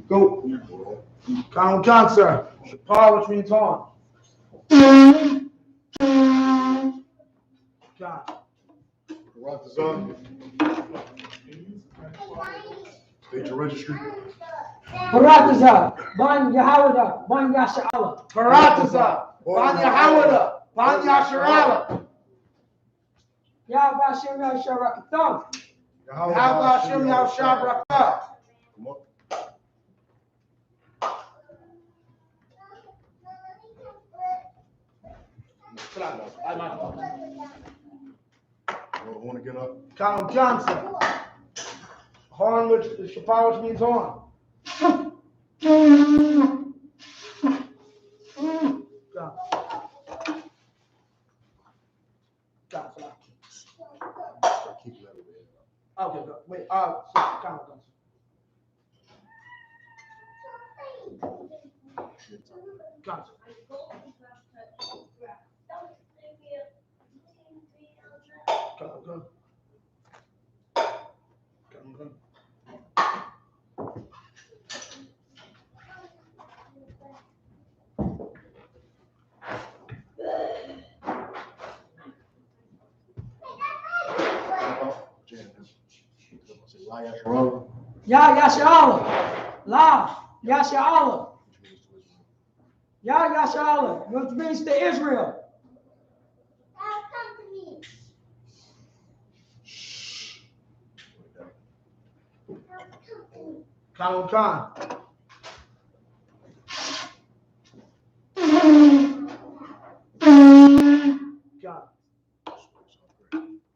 Go. Count cancer. The power which means on. Count. State your registry. Barataza, Ban Yahawada, Ban Yasha'ala. Barataza, Ban Yahawada, Ban Yasharala. Yahweh Yahsharakitam. Yahweh Hashem Yahshabrakah. Come up. Horn again up. Count Johnson. Horn which the power which means horn. Okay, good. Wait, count Johnson. Johnson. Count, good. Count, good. Ya Yasha'ala. La Yasha'ala. Ya Yasha'ala. Which means to Israel. Count Khan.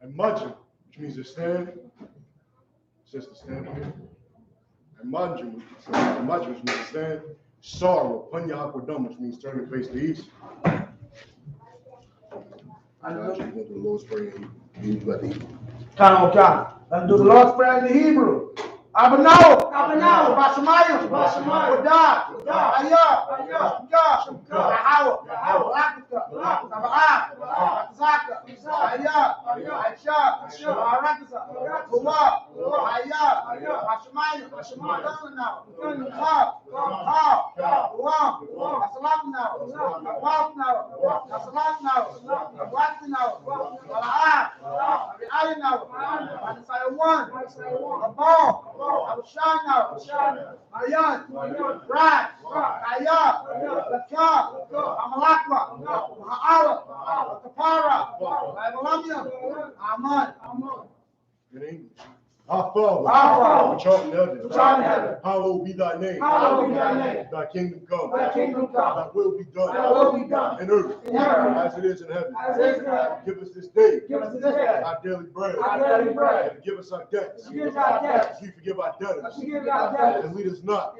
And Mudging, which means to stand. It says to stand here. And Mudging, which means to stand. Sorrow, Punya Hakwadam, which means turn your face to east. Now you went to the Lord's Prayer in Hebrew. Count. Let's do the Lord's Prayer in the Hebrew. Abanaw, Bashamayim, Wadah, I.S.U.P.K, Yahawa, Rakata, Tabernacles, I.S.U.P.K, Barakasa, Kuwa, I.S.U.P.K, Bashamayim, SHALAM now, Abaf now, Abwati now, Wala'ah, now, Isaiah 1, Abaf, Abshana, Ayan, Brad, Ayah, Lakar, Amalakwa, Ha'ala, Kapara, Babylonia, Aman. In English. Our Father, which art in heaven, hallowed be thy name. Thy kingdom come. Thy will be done in earth as it is in heaven. Give us this day our daily bread. And give us our debts. As we forgive our debtors. And lead us not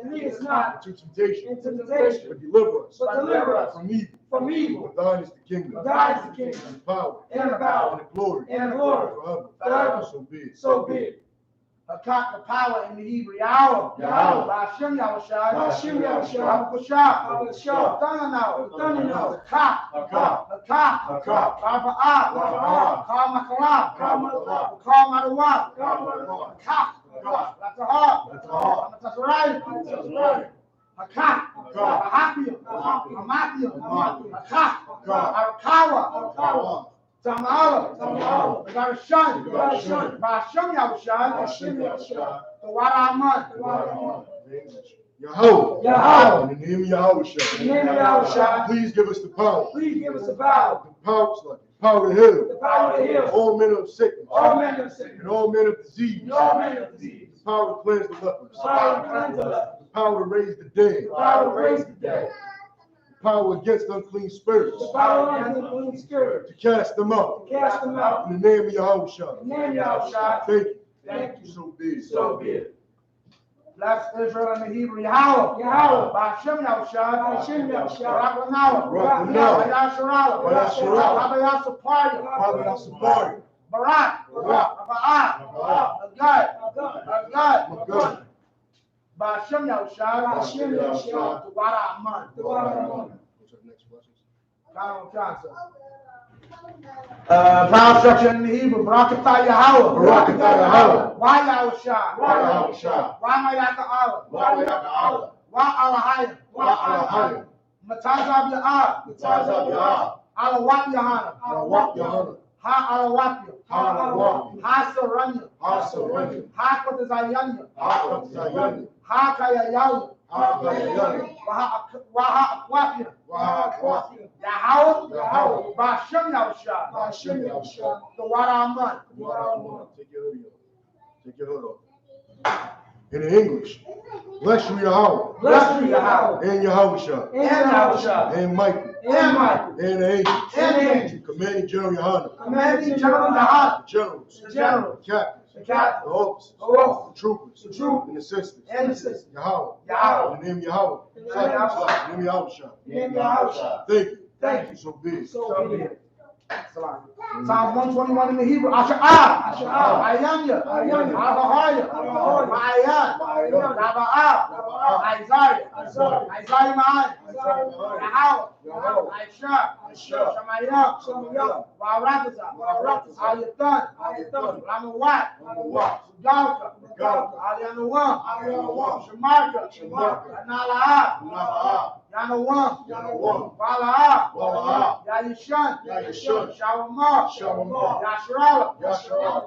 into temptation, but deliver us from evil. For thine is the kingdom, and the power, and the glory, forever. So be it. The power in the Hebrew, Yahweh, Hashem Yahushua, Abakashah, Tanana, the Kah, Raba'ah, Kah Makalah, Kah, that's a heart, that's right, Hakah, Hamathium, Hakah, Arakawa, Tamala, we got a shun, Hashem Yahushua, the Waraman, Yahweh, in the name of Yahushua, please give us the power. The power to heal. All manner of sickness. And all manner of disease. The power to cleanse the lepers. The power to raise the dead. The power against unclean spirits. To cast them out. In the name of Yahushua. Thank you. So be it. Bless Israel in the Hebrew, Yahweh, Hashem Yahushua, Rakanawa, Yasharala, Barak, Agad, Hashem Yahushua, to Waraman. Count Johnson. Power structure in the Hebrew. Barakatah Yahweh. Barakatah Yahweh. Why YAHANNA? YAHANNA. Why Mayaka Allah? YAHANNA. Why Alahayim? YAHANNA. Matazab Ya'ah. Matazab Ya'ah. Alawat YAHANNA. Alawat YAHANNA. Ha Alawatya. Ha Alawatya. Ha Saranya. Ha Saranya. Ha Kwatazayanya. Ha Kwatazayanya. Ha Kayayaya. Ha Kayayaya. Waha Akwafia. Waha Akwafia. Yahweh. Yahweh. Bashem Yahushua. Bashem Yahushua. The Wada Aman. Take your hoodie off. Take your hood off. In the English, bless you Yahweh. Bless you Yahweh. And Yahushua. And Yahushua. And Michael. And Michael. And the angels. And the angels. Commanding General YAHANNA. Commanding General YAHANNA. The generals. The generals. The captains. The captains. The officers. The officers. The troopers. The troopers. And the sisters. And the sisters. Yahweh. Yahweh. In the name of Yahweh. In the name of Yahweh. In the name of Yahushua. In the name of Yahushua. Thank you. Thank you. So be it. So be it. Psalms 121 in the Hebrew. Asha'ah. Ayanya. Ahahaya. Ma'ayan. Raba'ah. Isaiah Ma'an. Yahweh. Aisha. Shamayah. Wa'arakaza. Ayatan. Ramawat. Galka. Alianuam. Shemarka. Nala'ah. Yanawam. Vala'ah. Yayishan. Shalom. Yasharala.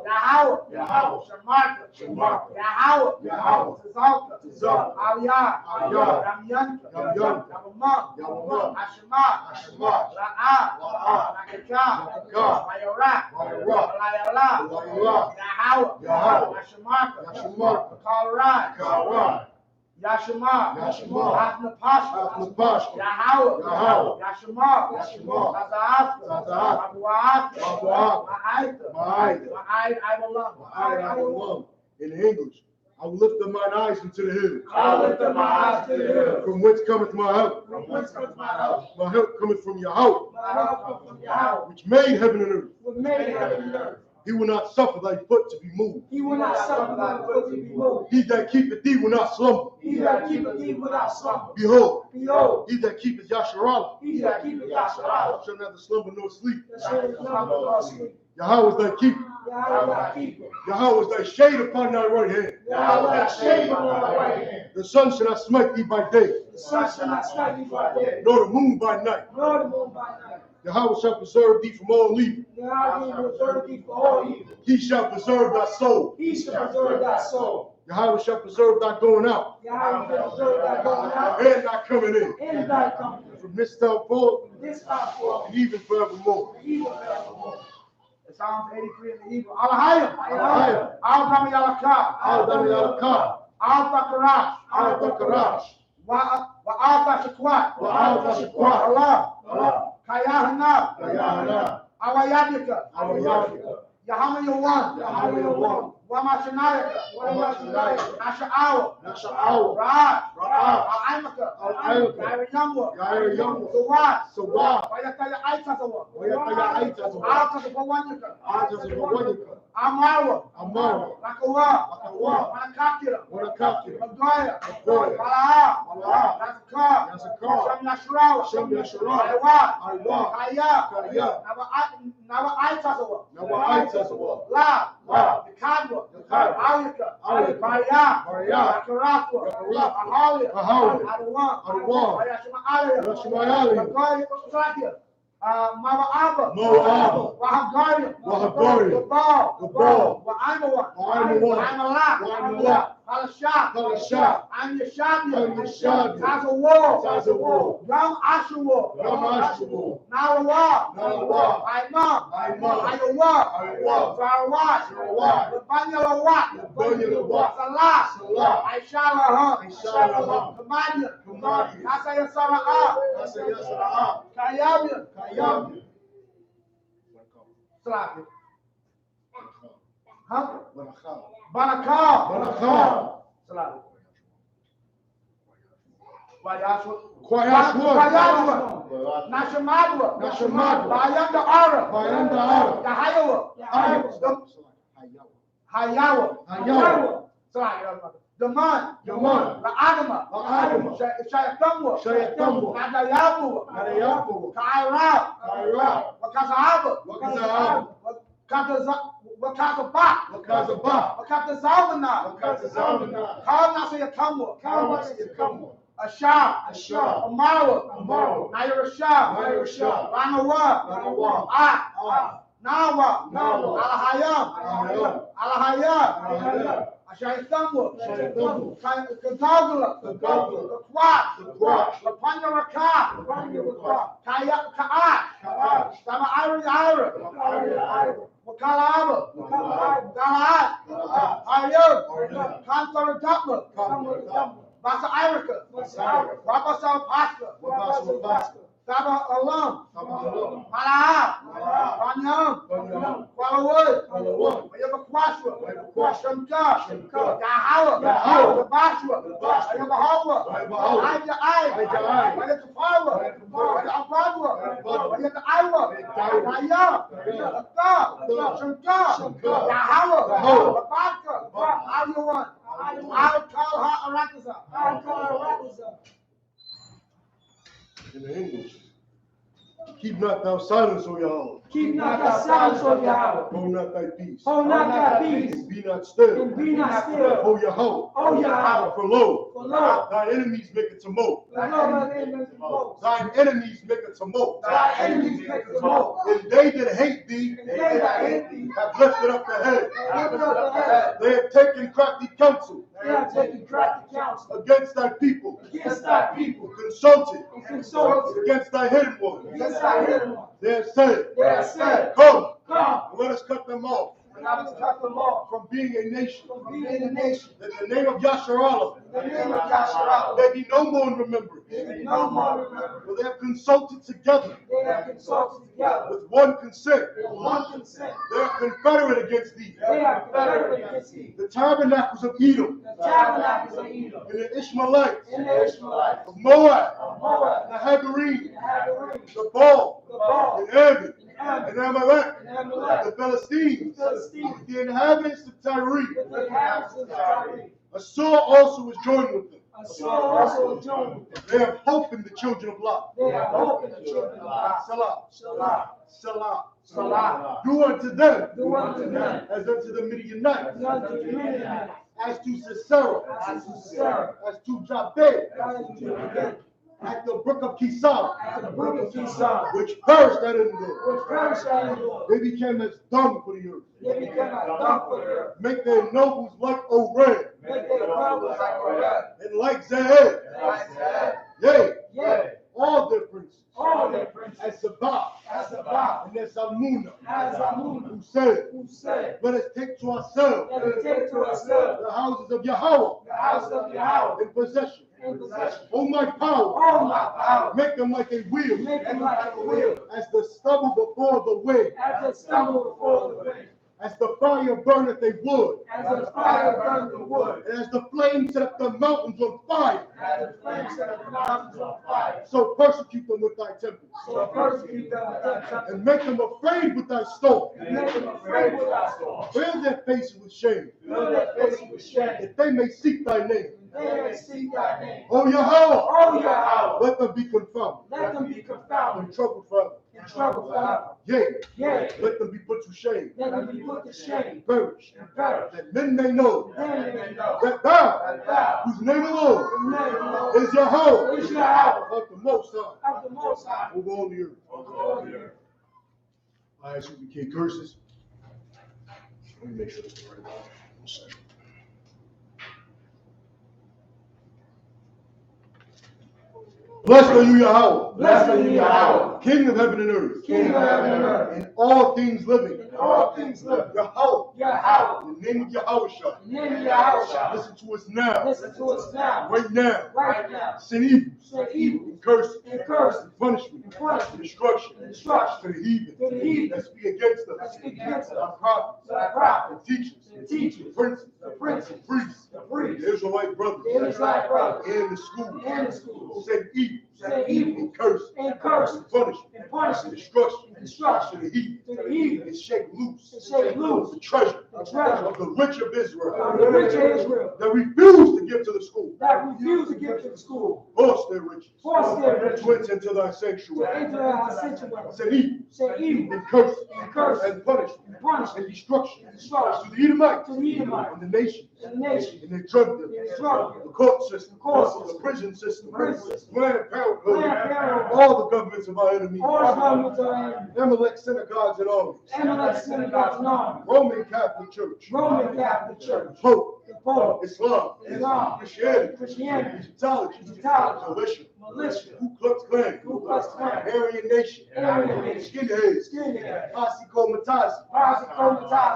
Yahweh. Shamarka. Yahweh. Tzalka. Aliyah. Ramyanka. Yavamah. Hashemah. Ra'ah. Nakakah. Mayorak. Layala. Yahweh. Hashemarka. Kalrai. Yashima. Hafnapashka. Yahweh. Yashima. Taza'afka. Ma'aita. In English, I will lift up mine eyes into the hills. I lift up my eyes to the hills. From whence cometh my help? From whence cometh my help? My help cometh from Yahweh, My help comes from Yahweh, which made heaven and earth. who made heaven and earth. He will not suffer thy foot to be moved. He will not suffer thy foot to be moved. He that keepeth thee will not slumber. He that keepeth thee without slumber. Behold, Behold, he that keepeth Yasharala he that keepeth Yahweh shall neither slumber nor sleep. shall not slumber nor sleep. Yahweh is thy keeper. Yahweh thy keeper. Yahweh is thy shade upon thy right hand. Yahweh thy shade upon thy right hand. The sun shall not smite thee by day, The sun shall not strike thee by day, nor the moon by night. nor the moon by night. Yahweh shall preserve thee from all evil. Yahweh will preserve thee for all evil. He shall preserve thy soul. He shall preserve thy soul. Yahweh shall preserve thy going out Yahweh shall preserve thy going out and thy coming in, and thy coming in. from this time forth This time forth, and even forevermore. even forevermore. Psalms 83 in the Hebrew. Alahayim. Alahayim. Al-Dami Al-Ka. Al-Dami Al-Ka. Al-Bakarash. Al-Bakarash. Wa-Al-Bashakwat. Wa-Al-Bashakwat. Allah. Kayahanna. YAHANNA. Awayadika. Awayadika. Yahama Yawan. Yahama Yawan. Wamashanayaka. Wamashanayaka. Nasha'awa. Nasha'awa. Ra'ad. Ra'ad. Al-Aimaka. Al-Aimaka. Yairiyamwa. Yairiyamwa. Sawad. Sawad. Wayataya Aitazawa. Wayataya Aitazawa. Al-Tazawanyaka. Al-Tazawanyaka. Amara. Amara. Lakawa. Lakawa. Wanakakira. Wanakakira. Magoya. Magoya. Bala'a. Bala'a. Yazakar. Yazakar. Shem Yashrawa. Shem Yashrawa. Aiwa. Aiwa. Kaya. Kaya. Nawa Aitazawa. Nawa Aitazawa. La. La. Yakadwa. Yakadwa. Alika. Alika. Maria. Maria. Yakarakwa. Yakarakwa. Ahalia. Ahalia. Aruwa. Aruwa. Yashma'alia. Yashma'alia. Magoya. Sakia. Mawa'aba. Mawa'aba. Wahagaria. Wahagaria. Gabal. Gabal. Wa'aimawa. Wa'aimawa. Wa'aimalak. Wa'aimalak. Halashah. Halashah. I'm Yeshabia. I'm Yeshabia. Tazawar. Tazawar. Yom Ashur. Yom Ashur. Nalawa. Nalawa. Aimam. Aimam. Ayawa. Ayawa. Sarawat. Sarawat. Rabanyalawat. Rabanyalawat. Salah. Salah. Aishalaham. Aishalaham. Kamadian. Kamadian. Kasaya Sara'ah. Kasaya Sara'ah. Kayabian. Kayabian. Slavic. Huh? Barakah. Barakah. Barakah. Slavic. Wayashwa. Kwayashwa. Nashamadwa. Nashamadwa. Bayanda Ara. Bayanda Ara. Yahayawa. Hayawa. Hayawa. The man. The man. The Adama. The Adama. Shema. Shayatamwa. Shayatamwa. Nadayabu. Nadayabu. Kaira. Kaira. Wakazahaba. Wakazahaba. Wakazaba. Wakazaba. Wakazabana. Wakazabana. Kana Sayatamwa. Kana Sayatamwa. Ashab. Ashab. Amara. Amara. Nairashab. Nairashab. Ranawa. Ranawa. Nawa. Nawa. Alahayam. Alahayam. Alahayam. Alahayam. Shayatamwa. Shayatamwa. Kagagla. Kagagla. Kwat. Kwat. Lapandaraka. Kaat. Kaat. Sama Ira. Wakalaba. Galaat. Ayub. Kantaratapla. Basa Irika. Wabasa Pasta. Saba Alam. Malaab. Ranyam. Kualawood. Wayabakwashwa. Shemka. Yahawa. Yabashwa. Ayabahawa. Ayja. Wayatafawa. Wayabadwa. Wayataiwa. Naya. Shemka. Yahawa. Babaka. Ayawan. In the English. Keep not thou silence, O Yahweh. Keep not thy silence, O Yahweh. Hold not thy peace. Hold not thy peace. And be not still. And be not still. O Yahweh. O Yahweh. For lo, For lo, thine enemies make a tumult. thine Thine enemies make a tumult. Thy enemies make a tumult. And they that hate thee And they that hate thee have lifted up the head. have lifted up the head. They have taken crafty counsel They have taken crafty counsel against thy people. against thy people. Consulted And consulted against thy hidden ones. against thy hidden ones. They have said, They have said, Come, Come, and let us cut them off and let us cut them off from being a nation. from being a nation. That the name of Yasharallah In the name of Yahshua, may be no more in remembrance. they be no more remembered. For they have consulted together They have consulted together with one consent. with one consent. They are confederate against thee. They are confederate against thee. The tabernacles of Edom The tabernacles of Edom and the Ishmaelites and the Ishmaelites of Moab, of Moab, the Hagarene, the Hagarenes, the Baal, the Baal, and Ammon, and and Amalek, and Amalek, the Philistines, the Philistines, the inhabitants of Tyre. with the inhabitants of Tyre. A sword also was joined with them. A sword also joined with them. They have hope in the children of Lot. They have hope in the children of God. Salah, Salah, Salah, Salah. Do unto them Do unto them as unto the Midianites, as unto the Midianites, as to Sisera, as to Sarah, as to Jabez, as to Jacob, at the brook of Kisar, at the brook of Kishon, which perished at Endor. which perished at Endor. They became as dung for the earth. They became a dung for the earth. Make their nobles like Oreb, Make their brothers like Oreb, and like Zahab. like Zeb. Yea, Yea, all their princes, all their princes, as Sabah, as Zabah, and as Salmuna, as Amun, who said, who said, Let us take to ourselves let us take to ourselves the houses of Yahweh the house of Yahweh in possession. in possession. O my power, All my power, make them like a wheel, make them like a wheel, as the stubble before the wind, as they stumble before the wind, as the fire burneth a wood, as the fire burns the wood, and as the flame set the mountains on fire. as the flames set the mountains on fire. So persecute them with thy tempest, So persecute them with their tempest, and make them afraid with thy storm. and make them afraid with thy storm. Fill their faces with shame, Fill their faces with shame, that they may seek thy name. and they may seek thy name. O Yahweh, O Yahweh, let them be confounded let them be confounded and troubled forever. and troubled forever. Yea, Yea, let them be put to shame, let them be put to shame perish, and perish. that men may know Then they may know that thou, that thou, whose name alone the name of the Lord, is Yahweh, is Yahweh, of the Most High, of the Most High, over all the earth. over all the earth. I.S.U.P.K curses. Let me make sure that's the right one. 1 second. Blessed are you, Yahweh, Blessed are you, Yahweh, King of heaven and earth, King of heaven and earth, and all things living. and all things living. Yahweh, Yahweh, in the name of Yahweh, in the name of Yahweh, listen to us now, listen to us now, right now. right now. Send evil, Send evil, and curses, and curses, and punishment, and punishment, and destruction, and destruction to the heathen, to the heathen that speak against that us, speak against our us, prophets, to our prophets, and teachers, and teachers, the princes, the princes, the priests, the priests, the Israelite brothers, the Israelite brothers, and the schools, and the schools, send evil, send evil, and curse, and curses, and punishment, and punishment, and destruction, and destruction to the heathen, to the heathen, and shake loose, and shake loose the treasure, the of the rich of Israel, the rich of Israel, that refuse to give to the school, that refuse to give to the school, force their riches, force their riches to enter into thy to sanctuary, enter our sanctuary, said evil, say evil, and curse, and curse, and punishment, and punishment, and destruction, and destruction to the Edomites, to the Edomites, and the nations, and the nation, and they drug them, and drug them, the court system, the court system, the prison system, prison system, Planned Parenthood, Planned Parenthood, all the governments of our enemies, all the governments of our enemies, Amalek synagogues and armies, Amalek synagogues and armies, Roman Catholic Church, Roman Catholic Church, Pope, the Pope, Islam, Islam, Christianity, Christianity, Egyptology, Egyptology, militia, militia, Ku Klux Klan, Ku Klux Klan, Aryan Nation, Aryan Nation, skinheads, skinheads,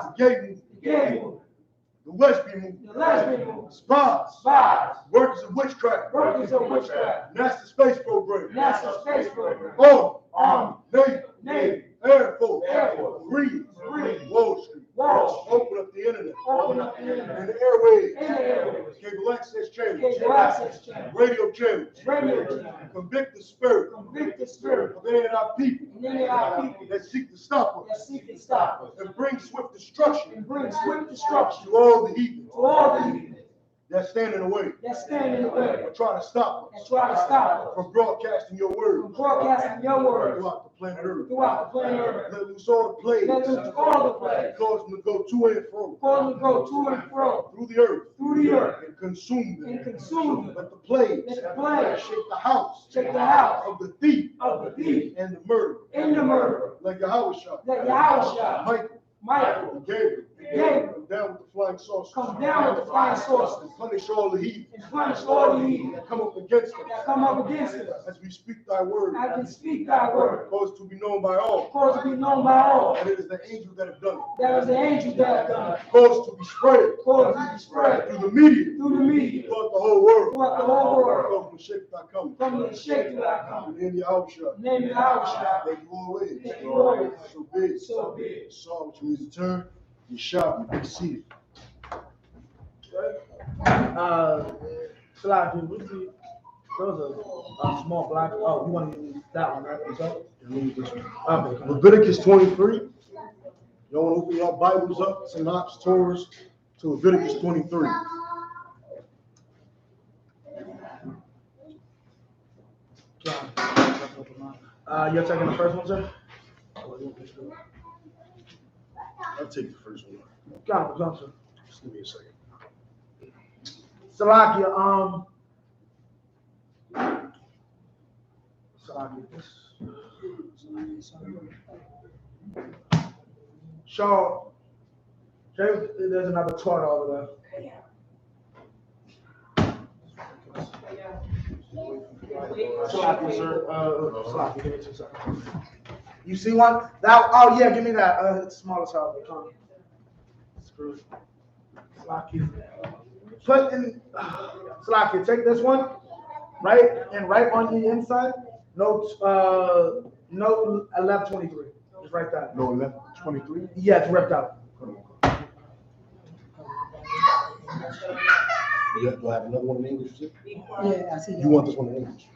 the gay movement, the gay movement, the lesbian movement, the lesbian movement, spies, workers of witchcraft, workers of witchcraft, NASA space program, NASA space program, Army, Navy, Air Force, Marines, Wall Street, open up the internet, open up the internet, and the airwaves, and the airways, cable access channels, cable access channels, radio channels, radio channels, convict the spirit convict the spirit of any of our people of any of our people that seek to stop that us seek to stop us, and bring swift destruction and bring swift destruction to all the heathens to all the heathens that stand in the way that stand in the way or try to stop and us try to stop us from broadcasting your word from broadcasting your word throughout the planet Earth. throughout the planet Earth. Let loose all the plagues, Let loose all the plagues, cause them to go to and fro cause them to go to and fro through the earth through the earth and consume them. and consume them. Let the plagues Let the plagues shake the house shake the house of the thief of the thief and the murderer. and the murderer. Like Yahweh, Let Yahweh, Michael, Michael, and Gabriel, Gabriel come down with the flying saucers, come down with the flying saucers and punish all the heathens and punish all the heathens that come up against that us come up against us. as we speak thy word, I can speak thy word, cause to be known by all. cause to be known by all. And it is the angels that have done it. That is the angels that have done it. Cause to be spread Cause to be spread through the media, through the media, throughout the whole world. throughout the whole world. Come from shake thy coming. From the shake to thy coming. In the Yahweh. Name of Yahweh. Thank you always. Thank you always. So big. So big. Saw which means to turn. You shall be seated. Slide, we see those are small black. Oh, you want to use that one, right? So, okay. Leviticus 23. Y'all want to open your Bibles up, synopsis, Torahs, to Leviticus 23. You're taking the first one, sir? I'll take the first one. Come, sir. Just give me a second. Salakia, Shaw, there's another chart over there. Salakia, sir. Salakia, give me 2 seconds. You see one? That? Oh yeah, give me that. It's small as hell. Come. Screw it. Salakia. Put in. Salakia, take this one. Right and right on the inside. Note 1123. Just write that. No, 11:23. Yeah, it's ripped out. Do I have another one in English too? Yeah, I see that. You want this one in English?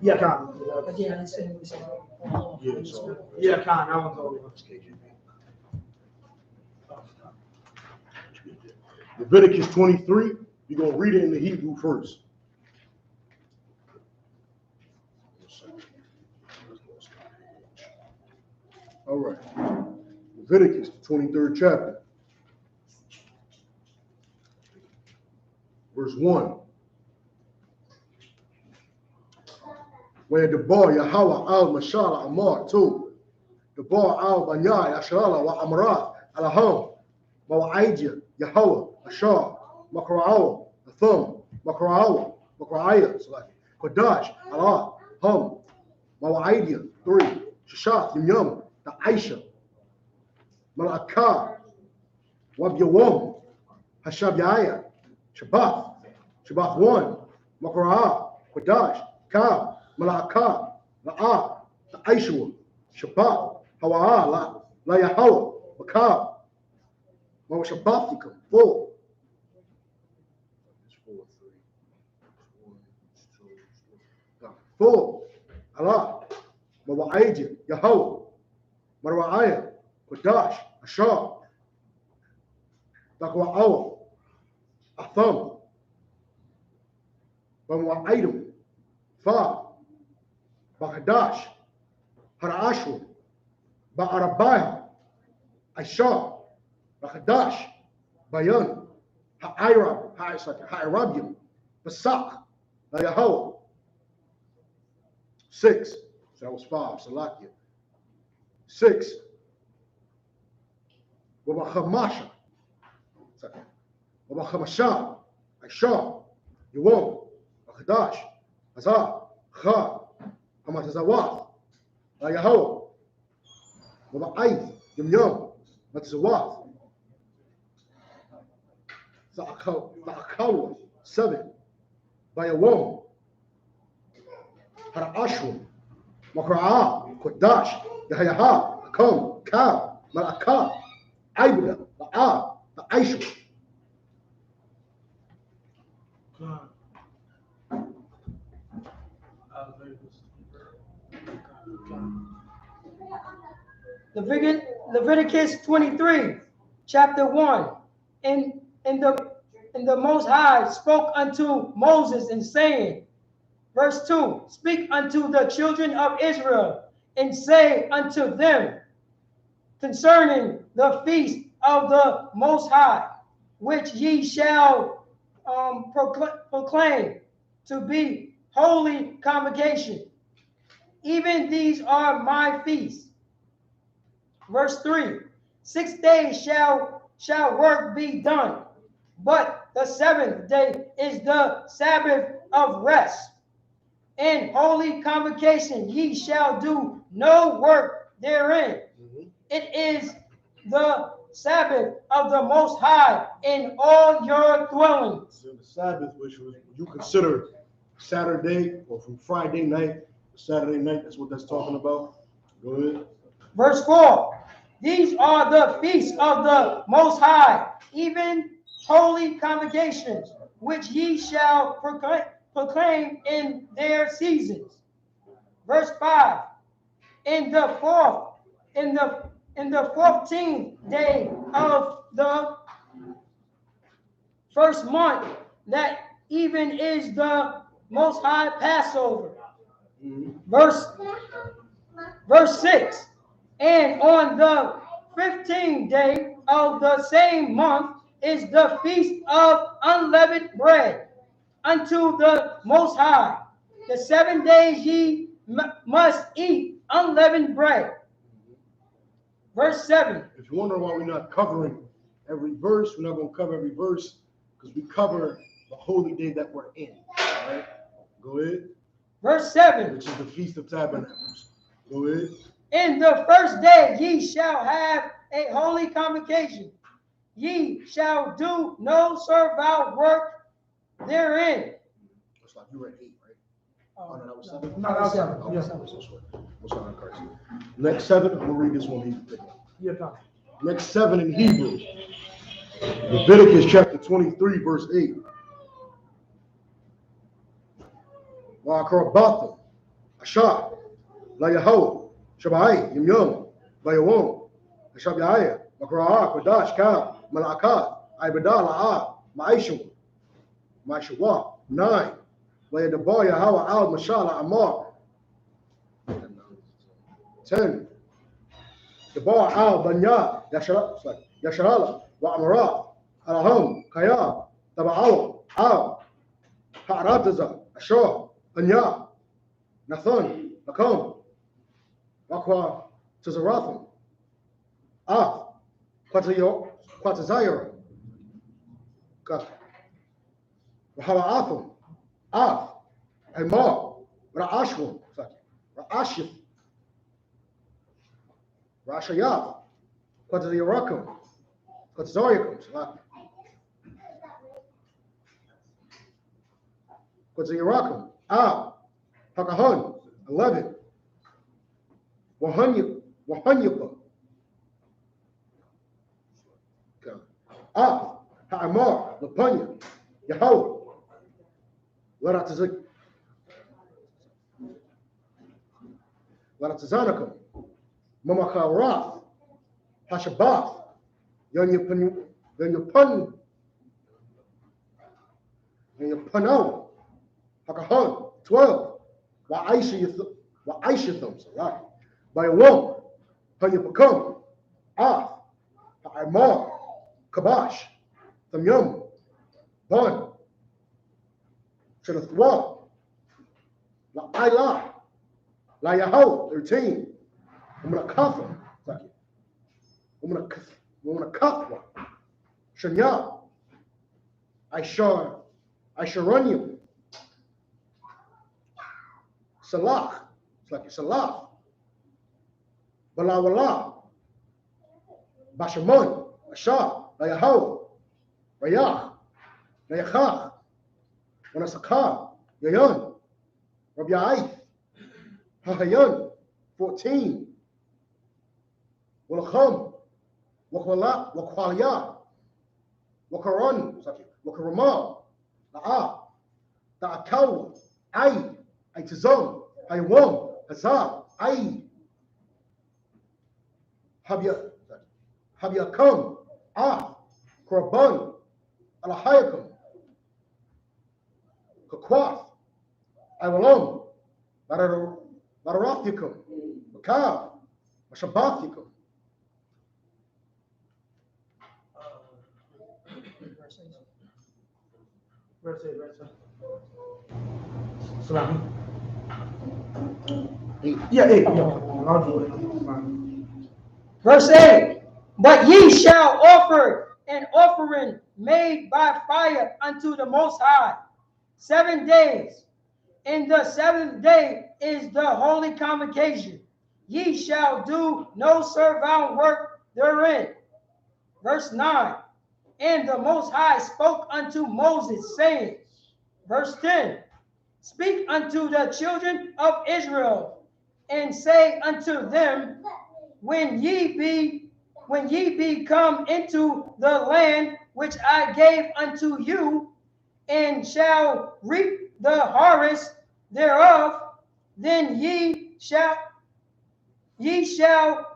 Yeah, Con. But yeah, I see what Yeah, so. Yeah, Con. That one's over. Leviticus 23. You're going to read it in the Hebrew first. All right. Leviticus, the 23rd chapter. Verse 1. Where the bar Yahweh al Mashala Amar too. The bar al Banyai Ashrala wa Amrat Alaham Mawaidia Yahweh Ashar Makra'awa Atham Makra'awa Makra'aya Kodash Allah Hum Mawaidia 3 Shishat Yum the Aisha Malakar Wabyawam Hashabyaya Shabbat 1 Makra'ah Kodash Ka Malakar La'ah the Aisha Shabbat Hawa'ah La Yahweh Bakar Shabbaticum 4 4 Allah Mawa'ijah Yahweh Marwa'ayah Kodash Ashar Takwa Awa, Atham, Bamwa Item, Fa, Bakadash, Harashur, Ba'arabaya, Aisha, Bakadash, Bayan, Ha'irabium, Basak, Yahweh. 6. So that was 5, Salakia. 6. Wabachamasha. Wabachamasha. Aisha. Yuwam. Bakadash. Azar. Cha. Hamatazawat. Yahweh. Waba'aid. Yum. Matzawat. Za'akawa. 7. Bayawam. Harashur. Makra'ah. Kodash. Yahayaha. Akum. Ka. Malaka. Aibda. Ba'a. I.S.U.P.K. Leviticus 23, chapter 1. And the Most High spoke unto Moses and saying, verse 2, speak unto the children of Israel and say unto them concerning the feast of the Most High, which ye shall proclaim to be holy convocation. Even these are my feasts. Verse 3, 6 days shall work be done, but the 7th day is the Sabbath of rest. In holy convocation ye shall do no work therein. It is the Sabbath of the Most High in all your dwellings. So the Sabbath, which was you consider Saturday or from Friday night to Saturday night, that's what that's talking about. Go ahead. Verse 4, these are the feasts of the Most High, even holy convocations, which ye shall proclaim in their seasons. Verse 5, in the 14th day of the first month, that even is the Most High Passover. Verse 6, and on the 15th day of the same month is the feast of unleavened bread unto the Most High. The 7 days ye must eat unleavened bread. Verse 7. If you wonder why we're not covering every verse, we're not going to cover every verse because we cover the holy day that we're in. All right? Go ahead. Verse 7. Which is the Feast of Tabernacles. Go ahead. In the first day ye shall have a holy convocation. Ye shall do no servile work therein. It's like you read 8, right? Oh, no, that was 7. No, that was 7. Okay, Yes. What's on Christ? Next 7, I'm going to read this one here. Yeah, come. Next 7 in Hebrew. Leviticus chapter 23, verse 8. Wa'akarabathim, Asha, La Yahweh, Shabbai, Yom, Bayawon, Shabbai, Makra'ah, Kodash, Ka, Malaka, Ibada, La'a, Ma'ishum, Ma'ishwa, 9. Wa'yadabar, Yahweh, Al, Mashallah, Amar. 10. Dabar, Al, Banya, Yasharala, Wa'amara, Alaham, Kaya, Taba'awa, Al, Ha'arataza, Ashur, Anya, Nathan, Nakam, Wakwa, Tazaratham, Quatazayara, Rahawaatham, Amar, Ra'ashwam, Ra'ashif, Rashayaf, Quatazayarakam, Quatazayakam, Quatazayarakam, Hakahan, 11. Wahanyupa. Ha'amar, Lapanya, Yahweh. Laratazanakam, Mamaka Rath, Hashabath, Yanyapanu, then you pun, and you pun out. Hakahan, 12. Wa'aishithum, right? By a woman, when you become Ha'imar, Kabash, Tamyum, Bun, Shadathwa, La'ila, La Yahoo, 13. Umrakatha, Umrakatha, Shanya, Aisharanium, Salah, it's like Salah, Balawala, Bashamun, Ashah, Layahau, Rayah, Layachach, Wanasakah, Yayan, Rabbi Hahayan, 14. Walacham, Wakwalya, Wakaran, Wakarama, La'a, Ta'akawa, Aitizam, Haywam, Hazar, Habyakam, Korban, Alahayakam, Kakwath, Iwalam, Bararathikam, Makav, Mashabathikam. Verse 8. Salami. Yeah, 8. I'll do it. Verse 8. But ye shall offer an offering made by fire unto the Most High 7 days. And the 7th day is the holy convocation. Ye shall do no servile work therein. Verse 9. And the Most High spoke unto Moses, saying, verse 10, speak unto the children of Israel, and say unto them, when ye be come into the land which I gave unto you, and shall reap the harvest thereof, then ye shall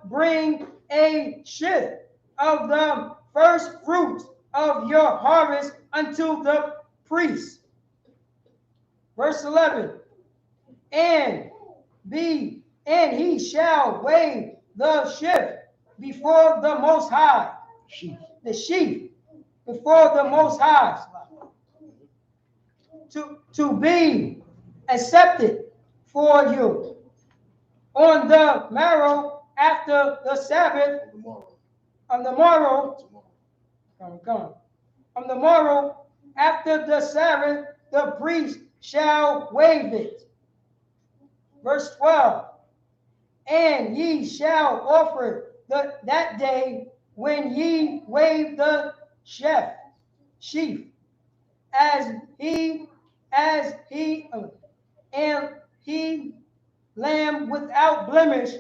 bring a sheaf of the first fruit of your harvest unto the priest. Verse 11. And he shall wave the sheaf before the Most High. The sheaf before the Most High. To be accepted for you. On the morrow after the Sabbath, on the morrow after the Sabbath, the priest shall wave it. Verse 12. And ye shall offer that day when ye wave the sheaf, as he lamb without blemish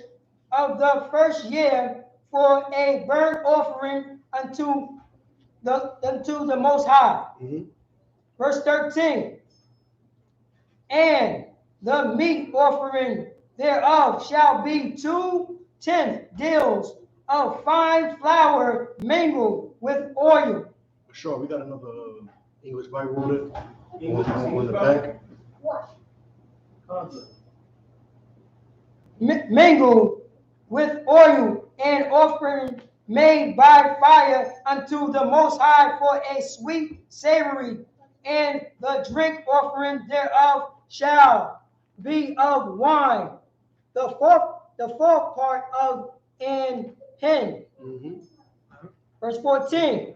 of the first year for a burnt offering unto the Most High. Mm-hmm. Verse 13. And the meat offering thereof shall be 2/10 deals of fine flour mingled with oil. Sure, we got another English Bible on it. On the back. Mingled with oil, and offering made by fire unto the Most High for a sweet savory, and the drink offering thereof shall be of wine, the fourth part of an hin. Mm-hmm. Verse 14.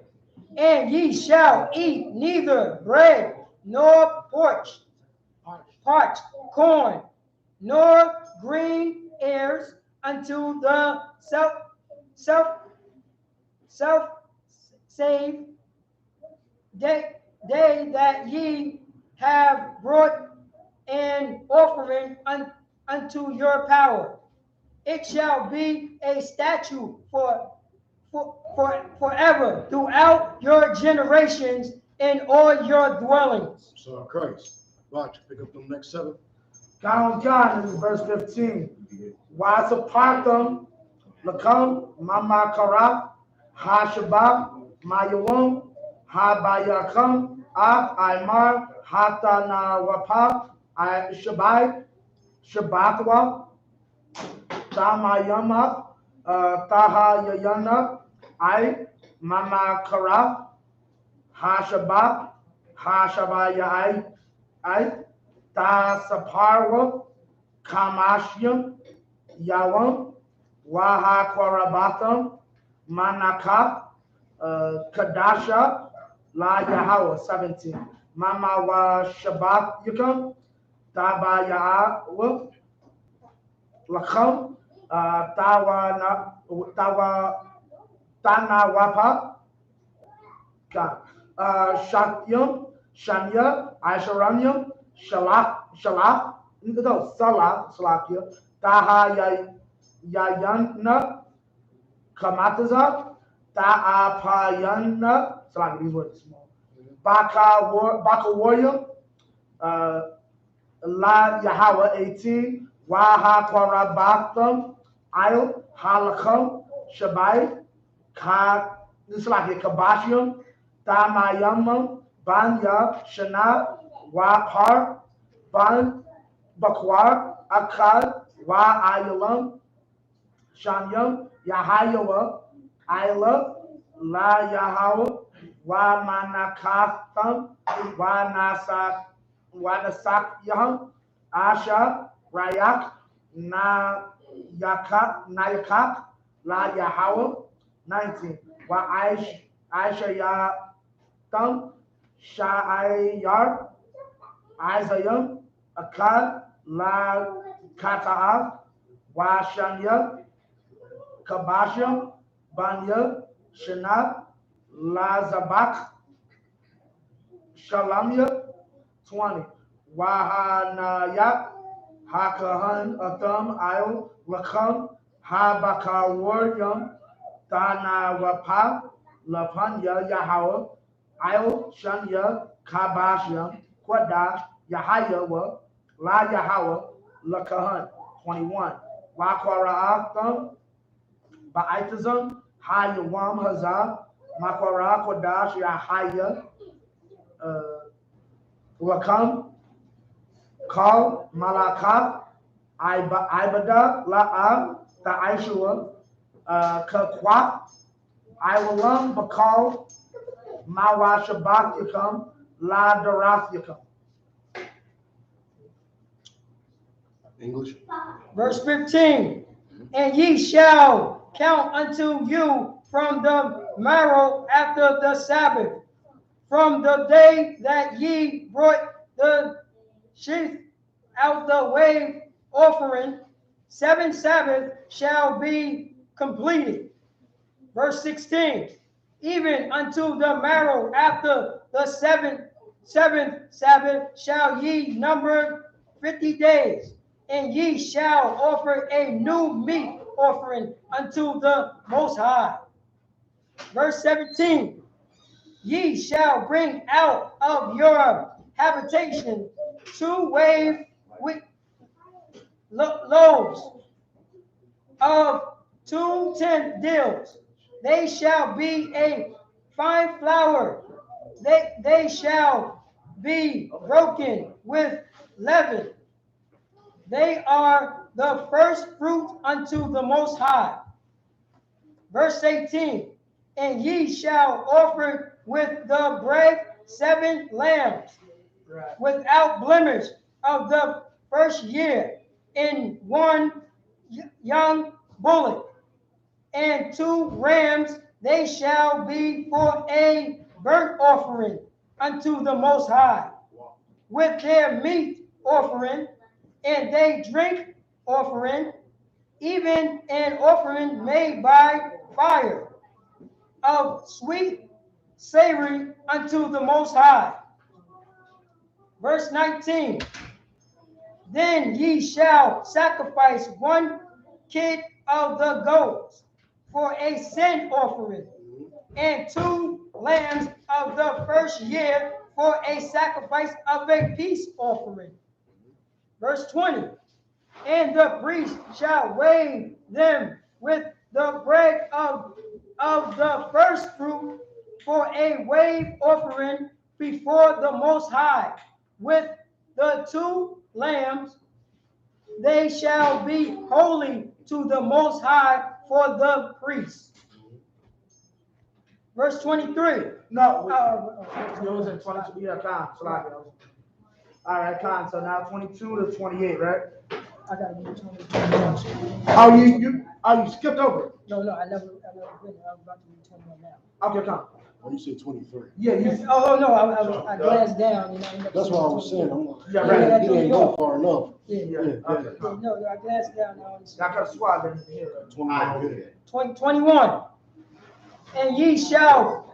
And ye shall eat neither bread nor parched corn, nor green ears unto the save day that ye have brought an offering unto your power. It shall be a statute forever throughout your generations in all your dwellings. So Christ. Watch, pick up them next 7. John, this is verse 15. YAHANNA, Lakam, Mama Kara, HaShabbat, Mayawum, Habayakam, Ak, Aymar, Hatana Wapa, Shabai, Shabatwa, Tamayama, Taha Yayana, I, Mama Kara, Hashabak, Hashabaya, I, Ta Saparwa, Kamashyam, Yawam, Waha Kwarabatham, Manakap, Kadasha, La Yahweh, 17. Mama wa Shabbat Yukam, Taba Yahweh, Lakam, Tawa Tana Wapa, Shakyam, Shanya, Aisharanyam, Shalak, no, Salakia, Taha Yayana, Kamataza, Ta'apayana, Salaki, these words are small. Baka Warrior, La Yahweh 18, Waha Kwarabatham, Ayel, Halakam, Shabai, this is like a Kabashium, Tamayamam, Banya, Shana, Wapar, Ban, Bakwar, Akad, Wa Ayalam, Shanyam, Yahayawa, Ayla, La Yahweh, Wa Manakatham, Wa Nasak Yaham, Asha, Rayak, Nayakat, La Yahweh, 19. Wa Aisha Yatam, Sha'ayar, Isaiah, Akad, La Kata'af, Wa Shanya, Kabasha, Banya, Shana, La Zabak, Shalamya, 20. Wahanaya, Hakahan, Atham, Io, Lakam, Habakawaryam, Tana Wapa, Lapanya, Yahweh, Io, Shanya, Kabashyam, Kwadash, Yahayawa, La Yahweh, Lakahan, 21. Wakwara Ba'itazam, Hayawam Hazah, Makwara Kodash, Yahaya, Lakam, Kal, Malaka, Ibada, La'am, Ta'aishua, Kakwat, Iwalam, Bakal, Mawa Shabbat Yakam, La Darath Yakam. English. Verse 15. And ye shall count unto you from the morrow after the Sabbath, from the day that ye brought the sheaf out the wave offering, 7 Sabbaths shall be completed. Verse 16. Even unto the morrow after the seventh Sabbath shall ye number 50 days, and ye shall offer a new meat offering unto the Most High. Verse 17. Ye shall bring out of your habitation 2 wave loaves of 2 deals. They shall be a fine flour. They shall be broken with leaven. They are the first fruit unto the Most High. Verse 18. And ye shall offer with the bread 7 lambs without blemish of the first year, in 1 young bullock, and 2 rams. They shall be for a burnt offering unto the Most High, with their meat offering, and they drink offering, even an offering made by fire, of sweet savory unto the Most High. Verse 19. Then ye shall sacrifice 1 kid of the goats for a sin offering, and 2 lambs of the first year for a sacrifice of a peace offering. Verse 20. And the priest shall wave them with the bread of the first fruit for a wave offering before the Most High with the 2 lambs. They shall be holy to the Most High for the priests. Verse 23. No, it was in 22. Yeah, Khan. All right, Khan. So now 22 to 28, right? I gotta read 20. Oh, you skipped over it. No, I never read it. I'm about to read 21 now. Okay, Khan. Oh, you said 23. Yeah, you. Oh, no, I glanced down. And I ended up That's seeing what I was saying. 21. I'm like, Yeah, right. he didn't go far enough. Yeah. Yeah. Okay, Yeah, Khan. no, I glanced down. I only I got a swab in here. 21. And ye shall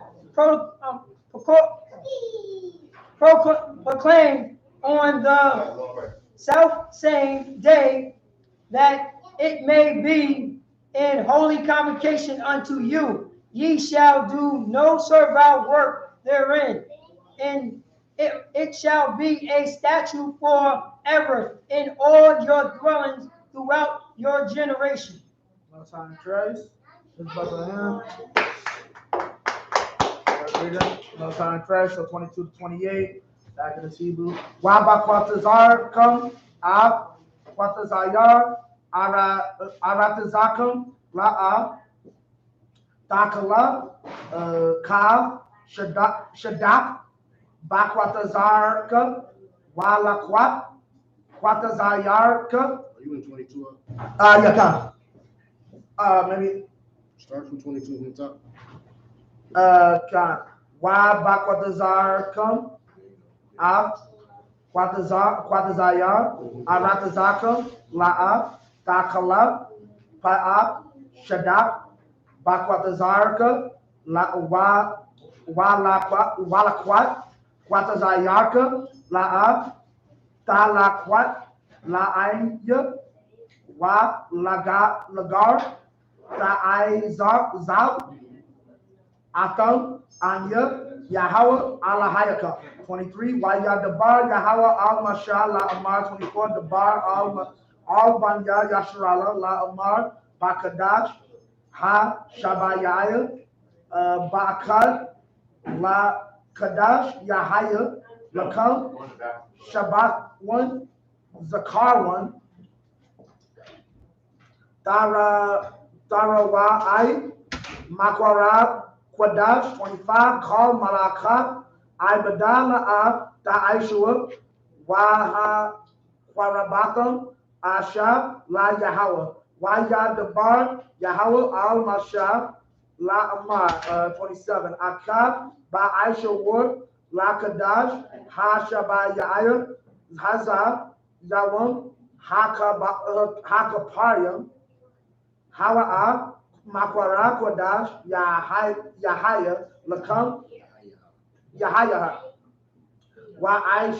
proclaim on the self same day that it may be in holy convocation unto you. Ye shall do no servile work therein, and it shall be a statute forever in all your dwellings throughout your generation. No time to trace. Just Bethlehem. No time to trace. So 22 to 28. Back in the Hebrew. Waba Quatazar come. Ab Quatazayar. Aratazakam. La'a. Takala. Kav. Shadak. Bakwatazarka. Walakwat. Quatazayarka. Are you in 22? Yeah, maybe. Start from 22 from the top. Why Bakwatazar come? Quatazayar, Aratazakam, La'a, Takala, Pa'ab, Shadak, Bakwatazarka, Walakwat, Quatazayarka, La'a, Talakwat, La'anya, Lagar, Ta'izar, Atam, Anya, Yahweh, Alahayaka. 23, Wayadabar, Yahweh, Al Mashal, La Amar. 24, Dabar, Al Banya, Yasharala, La Amar, Bakadash, Ha, Shabayaya, Bakad, La Kadash, Yahaya, Lakam, Shabbat 1, Zakar 1, Tarawai, Makwarab, Quadash 25, Kal Malakat, Ibadala, I.S.U.P.K, Waha Quarabatam, Asha, La Yahweh, Wayadabar, Yahweh Al Mashab, La Amar, 27, Akab, Ba I.S.U.P.K, La Kadash, Hasha Yair, Hazar, Yawam, Hakapariam, Hawa'a, Makwara Kodash, Yahaya, Lakam, Yahaya, Wa'ain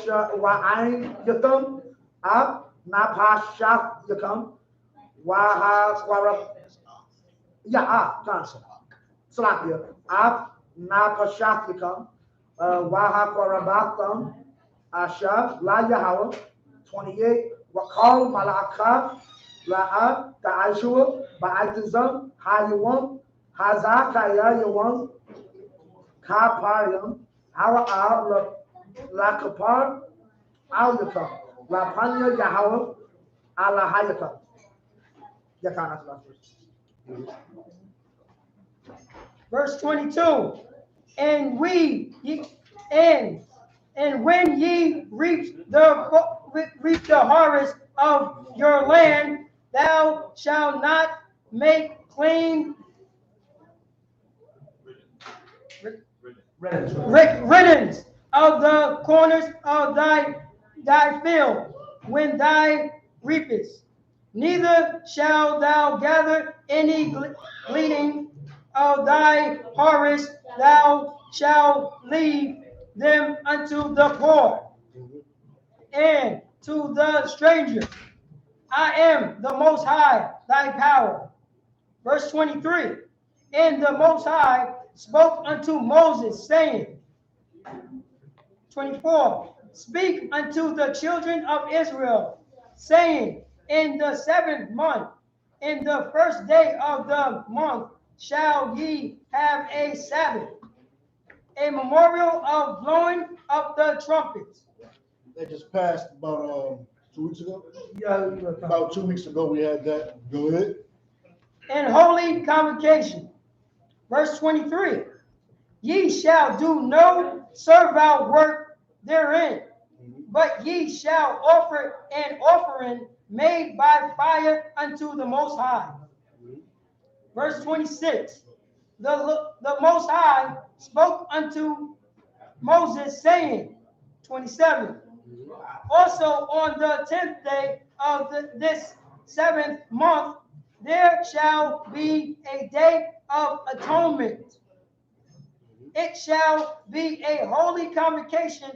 Yatham, Ab, Napashaf Yakam, Waha Ya'a, Kansa, Salakia, Ab, Napashaf Yakam, Waha Kwarabatham, Asha, La Yahweh, 28, Wakal Malaka, La'a, Ta'ashua, Ba'atizam, Hayawam, Hazakaya Yawam, Kaparium, Hawa La Kapar, Al Yakam, La Panya Yahweh, Allah Hayakam. Yakana. Verse 22. And when ye reap the harvest of your land, thou shalt not make clean riddance of the corners of thy field when thou reapest. Neither shalt thou gather any gleaning of thy harvest. Thou shalt leave them unto the poor and to the stranger. I am the Most High, thy power. Verse 23. And the Most High spoke unto Moses, saying, 24. Speak unto the children of Israel, saying, in the 7th month, in the first day of the month, shall ye have a Sabbath. a memorial of blowing of the trumpets. They just passed about 2 weeks ago. Yeah, About 2 weeks ago, we had that. Go ahead. And holy convocation. Verse 23. Ye shall do no servile work therein, but ye shall offer an offering made by fire unto the Most High. Verse 26. The Most High spoke unto Moses, saying, 27. Also on the 10th day of this 7th month, there shall be a day of atonement. It shall be a holy convocation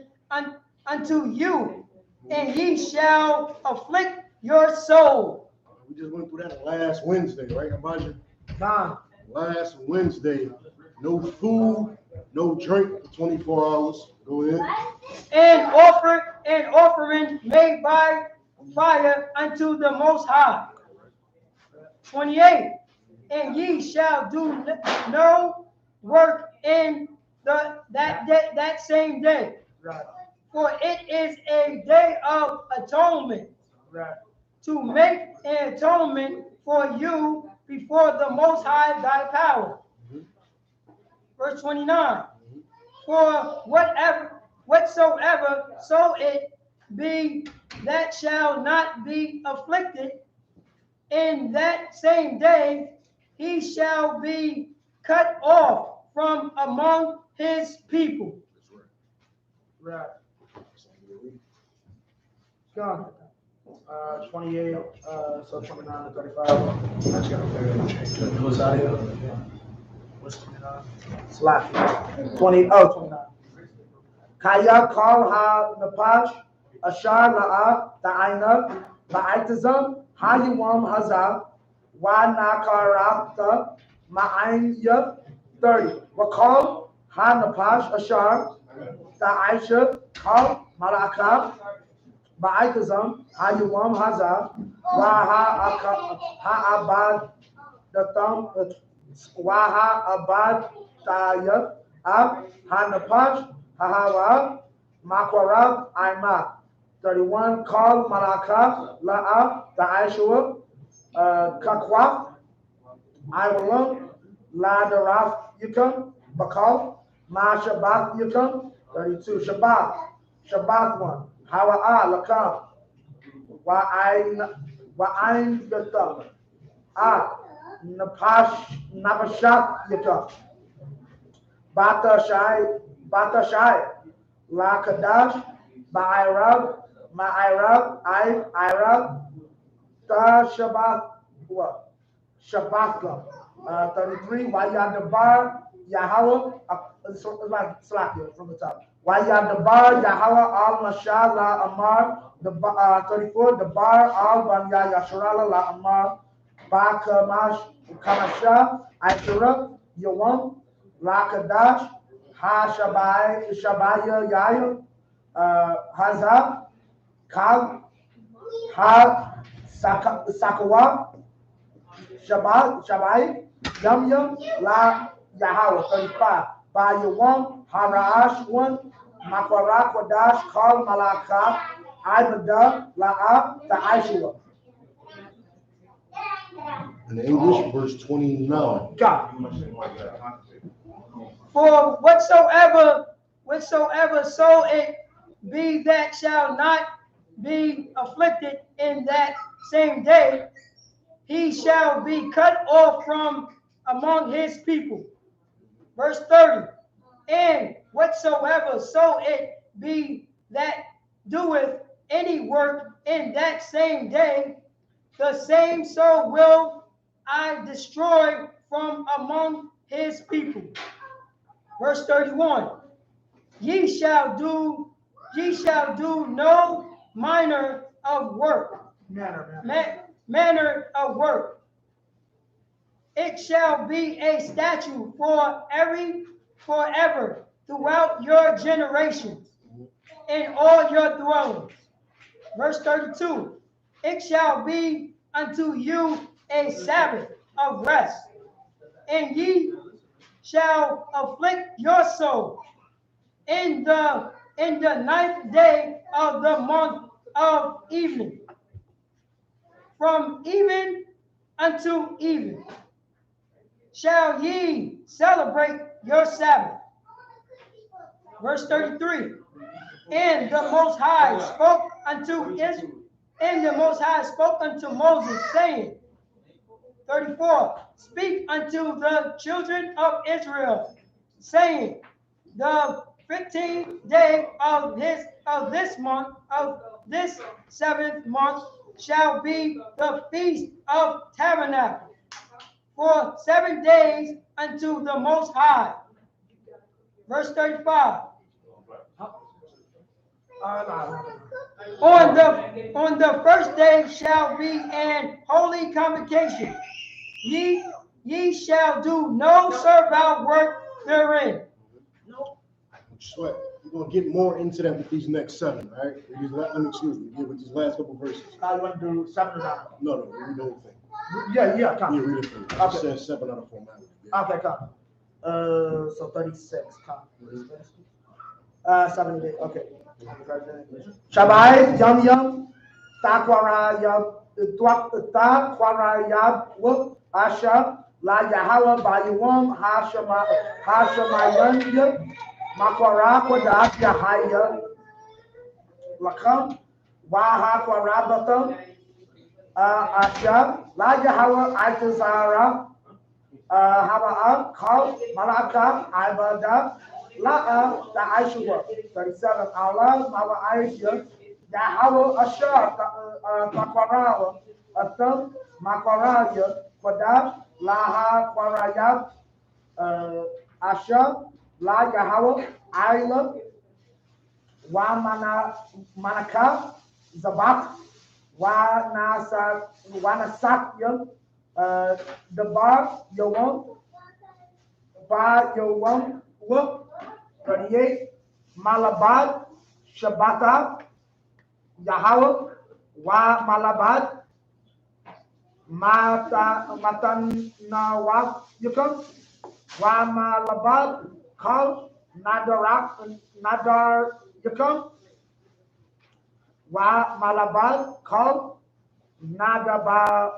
unto you, and ye shall afflict your soul. We just went through that last Wednesday, right, Elijah? Gone. Last Wednesday, no food, no drink for 24 hours. Go ahead. And offer an offering made by fire unto the Most High. 28. And ye shall do no work in that same day, Right. for it is a day of atonement, Right. to make an atonement for you before the Most High thy power. Verse 29. For whatsoever so it be that shall not be afflicted in that same day, he shall be cut off from among his people. Right. Gone. 28, so 29 to 35. What's out here? What's 29? Slack. 20, 29. Kaya call ha napash, ashar la'a, ta'ayna, ba'aitazam, hayawam hazab, wa nakarabta, ma'anya, 30. Wakal ha napash, ashar, ta'aisha, kal, malakab, ba'aitazam, hayawam hazab, wa ha'abad, the thumb, wa ha'abad, ta'ayab, ab, ha napash, Hahawa, Makwarab, Aima. 31, Kal, Malaka, La'ab, Da'ashua, Kakwaf, Iwalam, La Daraf, Yukam, Bakal, Ma Shabbat, Yukam. 32, Shabbat 1, Hawa'a, Lakam, Wa'ain, Yatam, Napashat, Yukam. Batashai, La Kadash, Ma'irab, Irab, Ta Shabbat, 33, Wayadabar, Yahweh, it's like Slakia from the top. Wayadabar, Yahweh, Al Mashal, La Amar, 34, the Bar, Al Banya Yasharala, La Amar, Ba Kamasha, Ashura, Yawam, La Kadash, Ha Shabaya Yaya, Hazab, Kal, Ha Sakawa, Shabai, Yum, La Yahweh, 35. By Yawam, Haraash 1, Makwarak Wadash, Kal Malaka, Ibada, La'ab, Ta'ashua. In English, verse 29. God. For whatsoever so it be that shall not be afflicted in that same day, he shall be cut off from among his people. Verse 30. And whatsoever so it be that doeth any work in that same day, the same so will I destroy from among his people. Verse 31. Ye shall do no manner of work. Manner of work. It shall be a statute forever throughout your generations in all your dwellings. Verse 32. It shall be unto you a Sabbath of rest, and ye shall afflict your soul in the ninth day of the month of evening, from even unto even, shall ye celebrate your Sabbath. Verse 33. And the Most High spoke unto Israel, and the Most High spoke unto Moses, saying, 34. Speak unto the children of Israel, saying, the 15th day of this month, of this 7th month, shall be the feast of Tabernacles, for 7 days unto the Most High. Verse 35. On the first day shall be an holy convocation. Ye shall do no servile work therein. Sweat. We're gonna get more into that with these next 7, right? With these last couple verses. You want to do 7 or 9? No, read the whole thing. Yeah, come. Yeah, read it through. It Okay. says 7 out of 4 matters. Yeah. Okay, come. So 36, come. 78, okay. Shabbai, Yum, Takwara Yab, Whoop, Asha, La Yahawa, Bayuam, Hashamayan, Makwara, Kodak, Yahaya, Lakam, Waha Kwarabatam, Asha, La Yahawa, Itazara, Haba'a, Kal, Malaka, Ibada, La'a, the I.S.U.P.K. 37, Allah, Mama Aisha, Yahawa, Asha, Takwara, Atam, Makwaraya, Kwadab, Laha, Kwarayab, Asha, La Yahawa, Isla, Manaka, Zabak, Wanasakya, the bar, Yawam, Ba Yawam, Whoop, 38, Malabad, Shabbata, Yahweh, Wa Malabad, Matanawa, Yukam, Wa Malabad, Kal, Nadar, Yukam, Wa Malabad, Kal, Nadabar,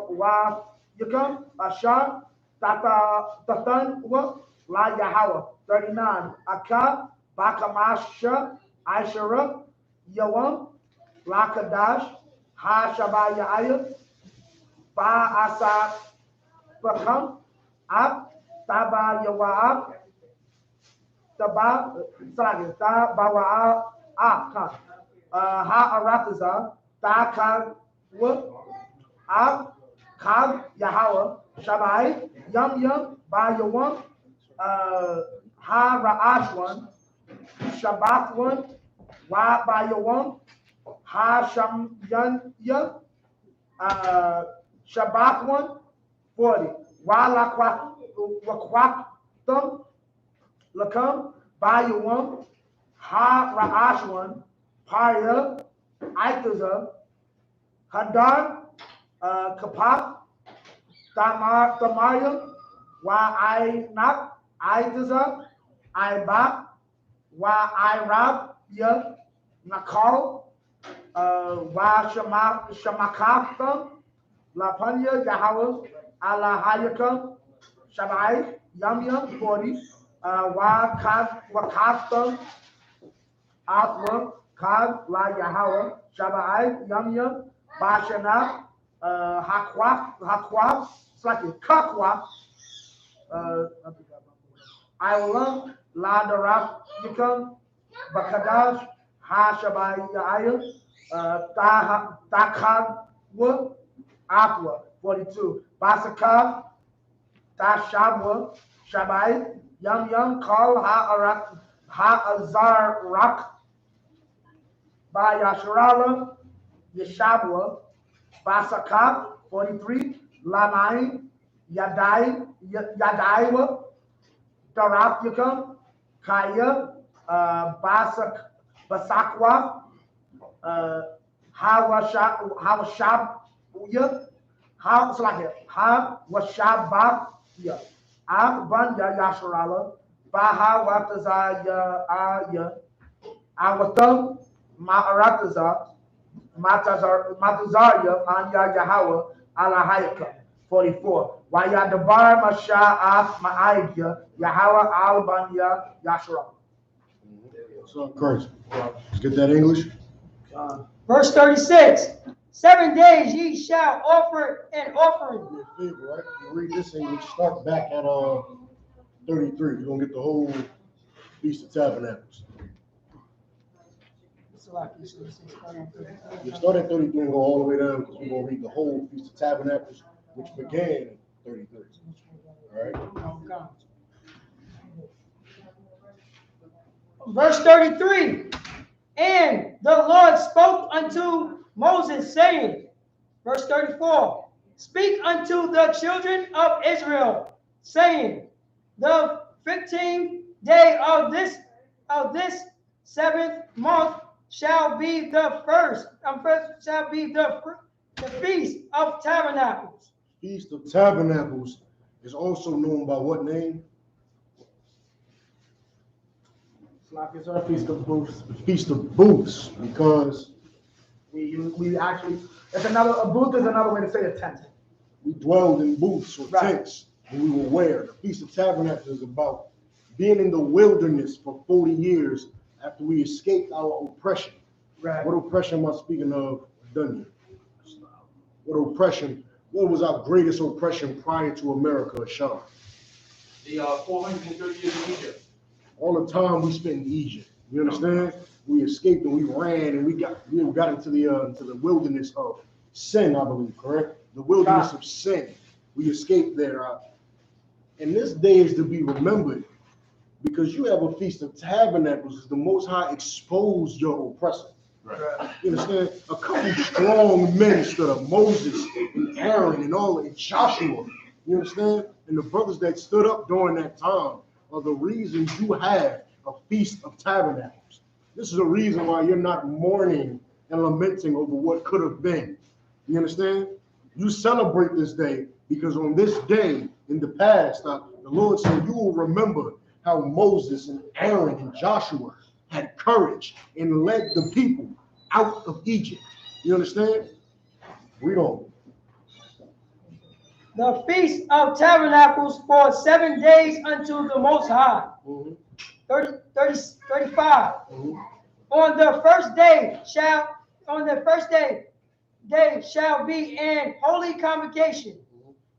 Wa Yukam, Ashar, Tatan, Wa, La Yahweh, 39, Akab, Bakamasha, Aishara, Yawam, Lakadash, Ha Shabayaya, Ba Asa Bakam, Ab, Taba Yawaab, Tabawa Ab, Ha Arataza, Taka Ab, Kab Yahweh, Shabai, Yum, Ba Yawam, Ha Ra'ash 1, Shabbat 1, Wa Ba Yawam, Ha Sham Yan Ya, Shabbat 1, 40. Wa Lakwaktum, Lakam, Ba Yawam, Ha Ra'ash 1, Parya, Aitaza, Hadar, Kapak, Tamayam, Wa Ainak, Aitaza, Aibak, Wa Irab, Ya, Nakal, Wa Shamakafam, Lapanya, Yahweh, Allah Hayakam, Shabai, Yum, 40, Wa Kaftam, Atwa, Kab, La Yahweh, Shabai, Yum, Bashana, Hakwaf, Slaki, Kakwaf, Ilam, La Daraf, Yukam, Bakadash, Ha Shabai Yayam, Takab, Wood, Aqua, 42. Basakab, Tashabwa, Shabai, Yum, Kal, Ha Azar Rak, Ba Yasharala, Yeshabwa, Basakab, 43. Lanai, Yadaiwa, Daraf Yukam, Kaya, Basakwa, Hawashab, Ha Washabab, Ab Banya Yasharala, Baha Watazaya Aya Awatham Ma'arataza Matazarya Anya Yahweh Alahayaka. 44. Wayadabar Masha'af Ma'aidya Yahweh Albanya Yashra. So crazy. Let's get that English. Verse 36. 7 days ye shall offer an offering. Do me a favor, right? You read this English, start back at 33. You're gonna get the whole Feast of Tabernacles. You start at 33 and go all the way down because we're gonna read the whole Feast of Tabernacles, which began in 33. All right. Verse 33. And the Lord spoke unto Moses, saying, verse 34, speak unto the children of Israel, saying, the 15th day of this 7th month shall be the first shall be the Feast of Tabernacles. Feast of Tabernacles is also known by what name? It's our Feast of Booths. The Feast of Booths, because We actually, a booth is another way to say a tent. we dwelled in booths or Right. tents and we were where. The Feast of Tabernacles is about being in the wilderness for 40 years after we escaped our oppression. Right. What oppression am I speaking of? Done. What oppression? What was our greatest oppression prior to America, Sean? The 430 years in Egypt. All the time we spent in Egypt. You understand? We escaped and we ran and we got into the wilderness of sin, I believe, correct? The wilderness of sin. We escaped there. And this day is to be remembered because you have a Feast of Tabernacles. The Most High exposed your oppressor. Right. You understand? A couple strong men stood up, Moses and Aaron and Joshua. You understand? And the brothers that stood up during that time are the reasons you have a Feast of Tabernacles. This is a reason why you're not mourning and lamenting over what could have been. You understand? You celebrate this day because on this day in the past, the Lord said you will remember how Moses and Aaron and Joshua had courage and led the people out of Egypt. You understand? Read on. The Feast of Tabernacles for 7 days unto the Most High. 35. On the first day shall be an holy convocation.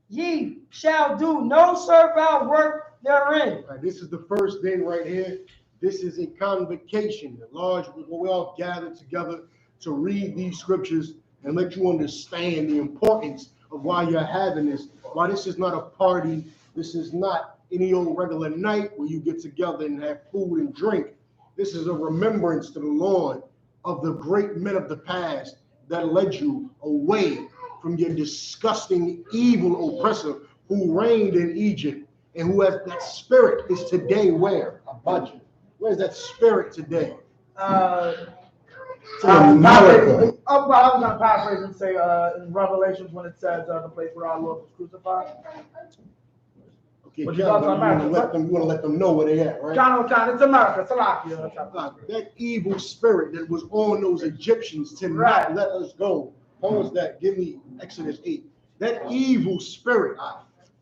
Ye shall do no servile work therein. Right, this is the first day right here. This is a convocation, a large, where we all gather together to read these scriptures and let you understand the importance of why you're having this. Why this is not a party. This is not any old regular night where you get together and have food and drink. This is a remembrance to the Lord of the great men of the past that led you away from your disgusting, evil oppressor who reigned in Egypt and who has that spirit is today where? Abijah. Where's that spirit today? America. I was going to paraphrase and say in Revelations when it says the place where our Lord was crucified. Okay, But John, you want to let them know where they at, right? John, it's America. Salakia. That evil spirit that was on those Egyptians to not let us go. Pause that. Give me Exodus 8. That evil spirit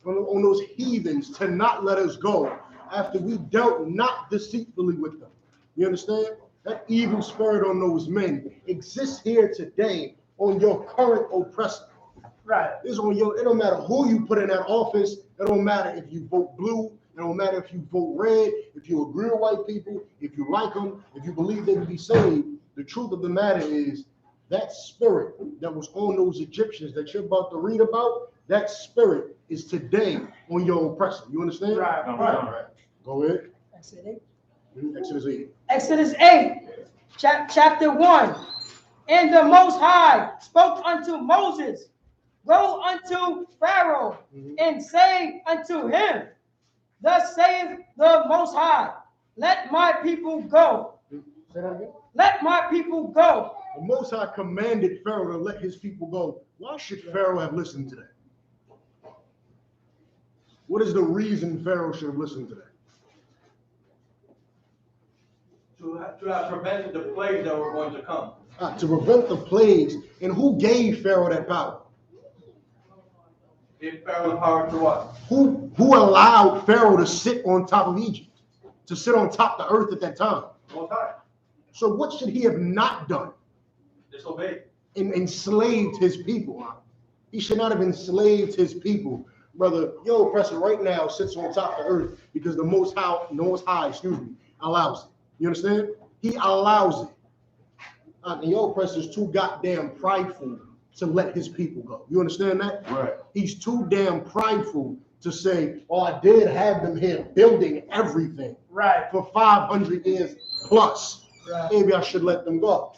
on those heathens to not let us go after we dealt not deceitfully with them. You understand? That evil spirit on those men exists here today on your current oppressor. Right. It's on your, it don't matter who you put in that office. It don't matter if you vote blue. It don't matter if you vote red, if you agree with white people, if you like them, if you believe they can be saved. The truth of the matter is that spirit that was on those Egyptians that you're about to read about, that spirit is today on your oppressor. You understand? Right. Go ahead. Exodus 8. Exodus 8. Exodus 8, chapter 1. And the Most High spoke unto Moses, go unto Pharaoh and say unto him, thus saith the Most High, let my people go. Say that again. Let my people go. The Most High commanded Pharaoh to let his people go. Why should Pharaoh have listened to that? What is the reason Pharaoh should have listened to that? To have prevented the plagues that were going to come. To prevent the plagues. And who gave Pharaoh that power? Gave Pharaoh the power to what? Who allowed Pharaoh to sit on top of Egypt? To sit on top of the earth at that time? Most High. So what should he have not done? Disobeyed. And enslaved his people. He should not have enslaved his people. Brother, your oppressor right now sits on top of the earth because the Most High, allows it. You understand? He allows it. And your oppressor is too goddamn prideful to let his people go. You understand that? Right. He's too damn prideful to say, oh, I did have them here building everything. Right. For 500 years plus. Right. Maybe I should let them go.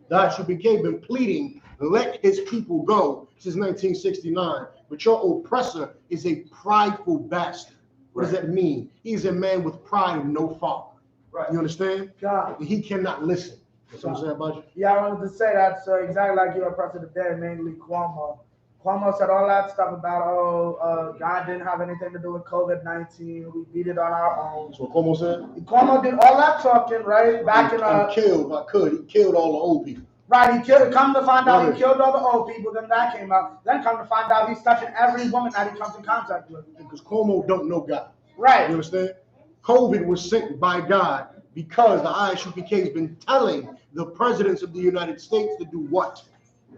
The I.S.U.P.K been pleading, let his people go since 1969. But your oppressor is a prideful bastard. What does that mean? He's a man with pride and no father. Right. You understand? God. And he cannot listen. That's what I'm saying about you. Yeah, I wanted to say that. So exactly like your oppressor today, mainly Cuomo. Cuomo said all that stuff about, God didn't have anything to do with COVID-19. We beat it on our own. That's what Cuomo said. Cuomo did all that talking, right? Back in He killed, if I could, he killed all the old people. Right, he killed. Come to find out, he killed all the old people. Then that came out. Then come to find out, he's touching every woman that he comes in contact with. Because Cuomo don't know God. Right. You understand? COVID was sent by God because the I.S.U.P.K has been telling the presidents of the United States to do what?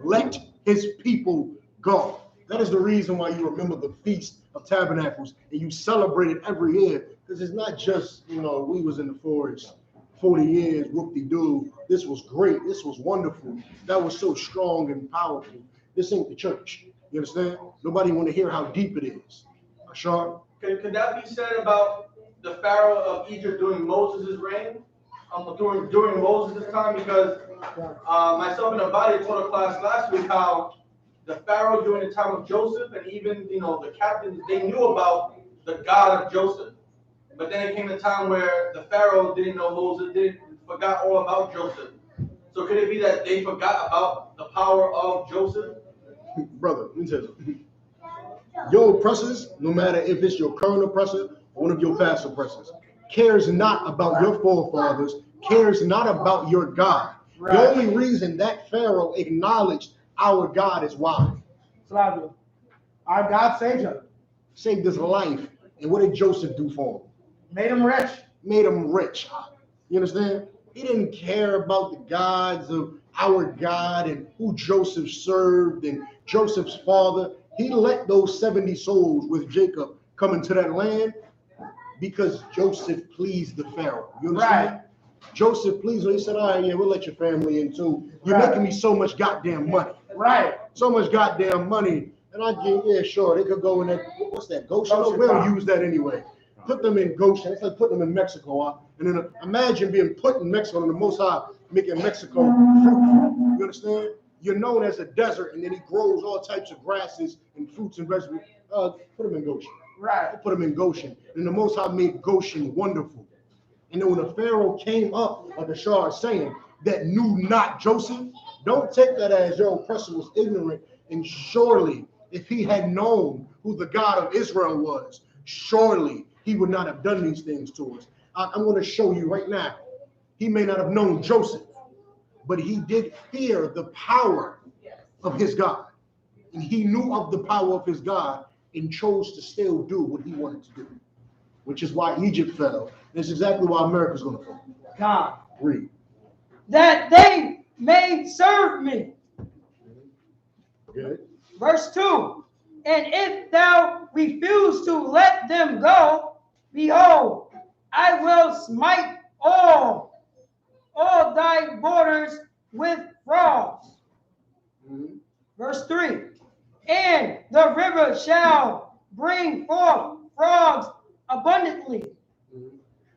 Let his people go. That is the reason why you remember the Feast of Tabernacles and you celebrate it every year. Because it's not just, we was in the forest 40 years, whoop-de-doo. This was great. This was wonderful. That was so strong and powerful. This ain't the church. You understand? Nobody want to hear how deep it is. Ashar? Could that be said about the Pharaoh of Egypt during Moses' reign? During Moses' time? Because myself and Abadi taught a class last week how the Pharaoh during the time of Joseph and even, the captains, they knew about the God of Joseph. But then it came a time where the Pharaoh didn't know Moses, forgot all about Joseph. So could it be that they forgot about the power of Joseph? Brother, let me tell you. Your oppressors, no matter if it's your current oppressor or one of your past oppressors, cares not about your forefathers, cares not about your God. Right. The only reason that Pharaoh acknowledged our God is why? Our God saved him. Saved his life. And what did Joseph do for him? Made him rich. Made him rich. You understand? He didn't care about the gods of our God and who Joseph served and Joseph's father. He let those 70 souls with Jacob come into that land because Joseph pleased the Pharaoh. You understand? Right. Joseph pleased him. He said, all right, yeah, we'll let your family in too. You're making me so much goddamn money. Right. So much goddamn money. And I get, yeah, sure, they could go in that, what's that, Goshen? We don't use that anyway. Put them in Goshen. It's like putting them in Mexico. And then imagine being put in Mexico and the Most High making Mexico fruitful. You understand? You're known as a desert, and then he grows all types of grasses and fruits and vegetables. Put them in Goshen. Right. Put them in Goshen. And the Most High made Goshen wonderful. And then when the Pharaoh came up, like the Shah is saying, that knew not Joseph, don't take that as your oppressor was ignorant. And surely, if he had known who the God of Israel was, surely he would not have done these things to us. I'm going to show you right now. He may not have known Joseph, but he did fear the power of his God. And he knew of the power of his God and chose to still do what he wanted to do, which is why Egypt fell. That's exactly why America's going to fall. God. Read. That they may serve me. Good. Verse 2. And if thou refuse to let them go, behold, I will smite all thy borders with frogs. Mm-hmm. Verse 3. And the river shall bring forth frogs abundantly,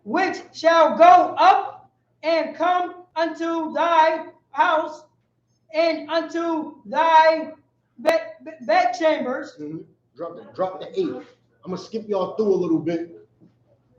which shall go up and come unto thy house and unto thy bed chambers. Mm-hmm. Drop the 8. I'm gonna skip y'all through a little bit.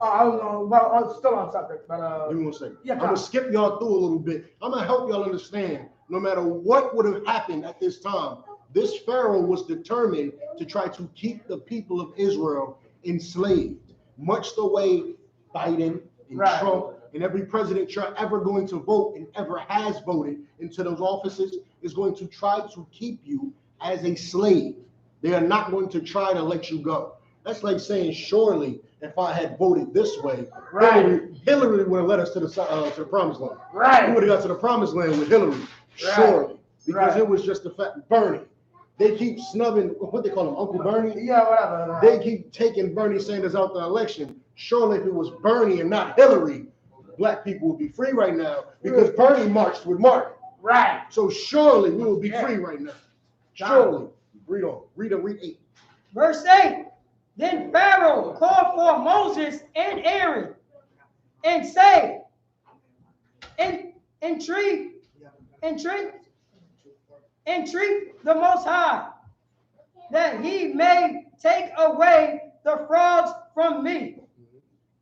I was on, well, still on subject, but Give me 1 second. Yeah, I'm gonna skip y'all through a little bit. I'm gonna help y'all understand. No matter what would have happened at this time, this Pharaoh was determined to try to keep the people of Israel enslaved, much the way Biden and Trump And every president you're ever going to vote and ever has voted into those offices is going to try to keep you as a slave. They are not going to try to let you go. That's like saying, surely, if I had voted this way, Hillary would have led us to the promised land. We would have got to the promised land with Hillary, surely, because it was just the fact. Bernie, they keep snubbing, what they call him, Uncle Bernie. Yeah, whatever. They keep taking Bernie Sanders out the election. Surely, if it was Bernie and not Hillary, black people would be free right now because Bernie marched with Martin. Right. So surely we will be free right now. Surely. Read on. Read 8. Verse 8. Then Pharaoh called for Moses and Aaron and say, entreat the Most High, that he may take away the frogs from me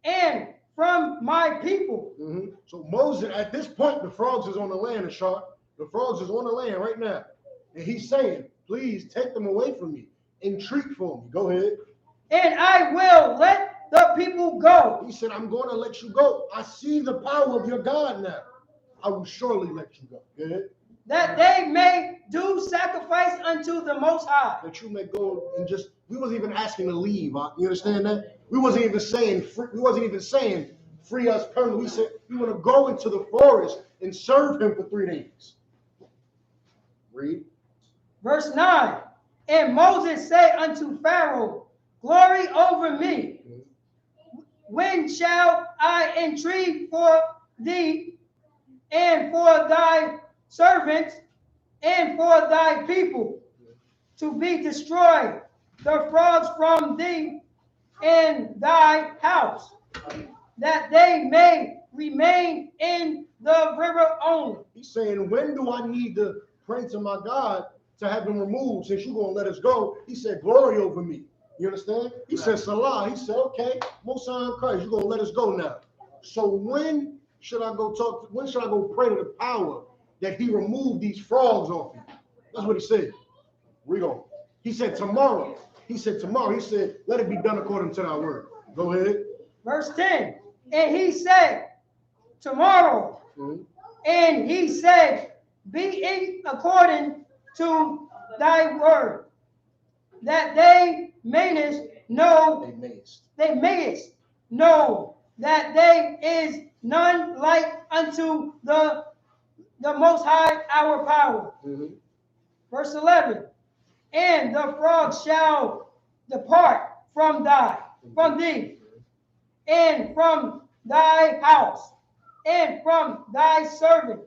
and from my people. So Moses, at this point, the frogs is on the land, Ashar. The frogs is on the land right now. And he's saying, please take them away from me. Entreat for me. Go ahead. And I will let the people go. He said, I'm going to let you go. I see the power of your God now. I will surely let you go. Go ahead. That they may do sacrifice unto the Most High. That you may go and just, we wasn't even asking to leave. You understand that? We wasn't even saying free us permanently. We said we want to go into the forest and serve him for 3 days. Read. Verse 9. And Moses said unto Pharaoh, glory over me. When shall I entreat for thee and for thy servants and for thy people to be destroyed the frogs from thee and thy house, that they may remain in the river only? He's saying, when do I need to pray to my God to have them removed since you're going to let us go? He said, glory over me. You understand? He said, Salah. He said, okay, Most High in Christ, you're going to let us go now. So when should I go pray to the power that he removed these frogs off you? That's what he said. Read on. He said, tomorrow. He said, let it be done according to thy word. Go ahead. Verse 10. And he said, tomorrow. And he said, be it according to thy word, that they mayest know that there is none like unto the Most High our power. Verse 11. And the frogs shall depart from thee, and from thy house, and from thy servant,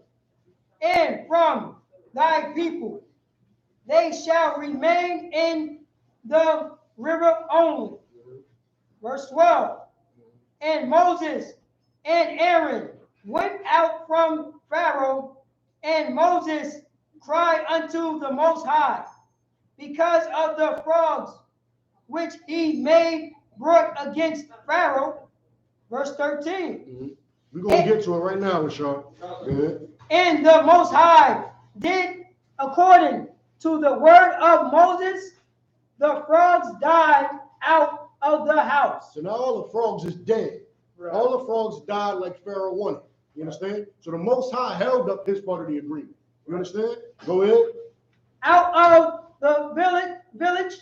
and from thy people. They shall remain in the river only. Verse 12. And Moses and Aaron went out from Pharaoh, and Moses cried unto the Most High because of the frogs which he made brought against Pharaoh. Verse 13. We're going to get to it right now, Rashad. And the Most High did according to the word of Moses. The frogs died out of the house. So now all the frogs is dead. All the frogs died like Pharaoh wanted. You understand? So the Most High held up his part of the agreement. You understand? Go ahead. Out of the village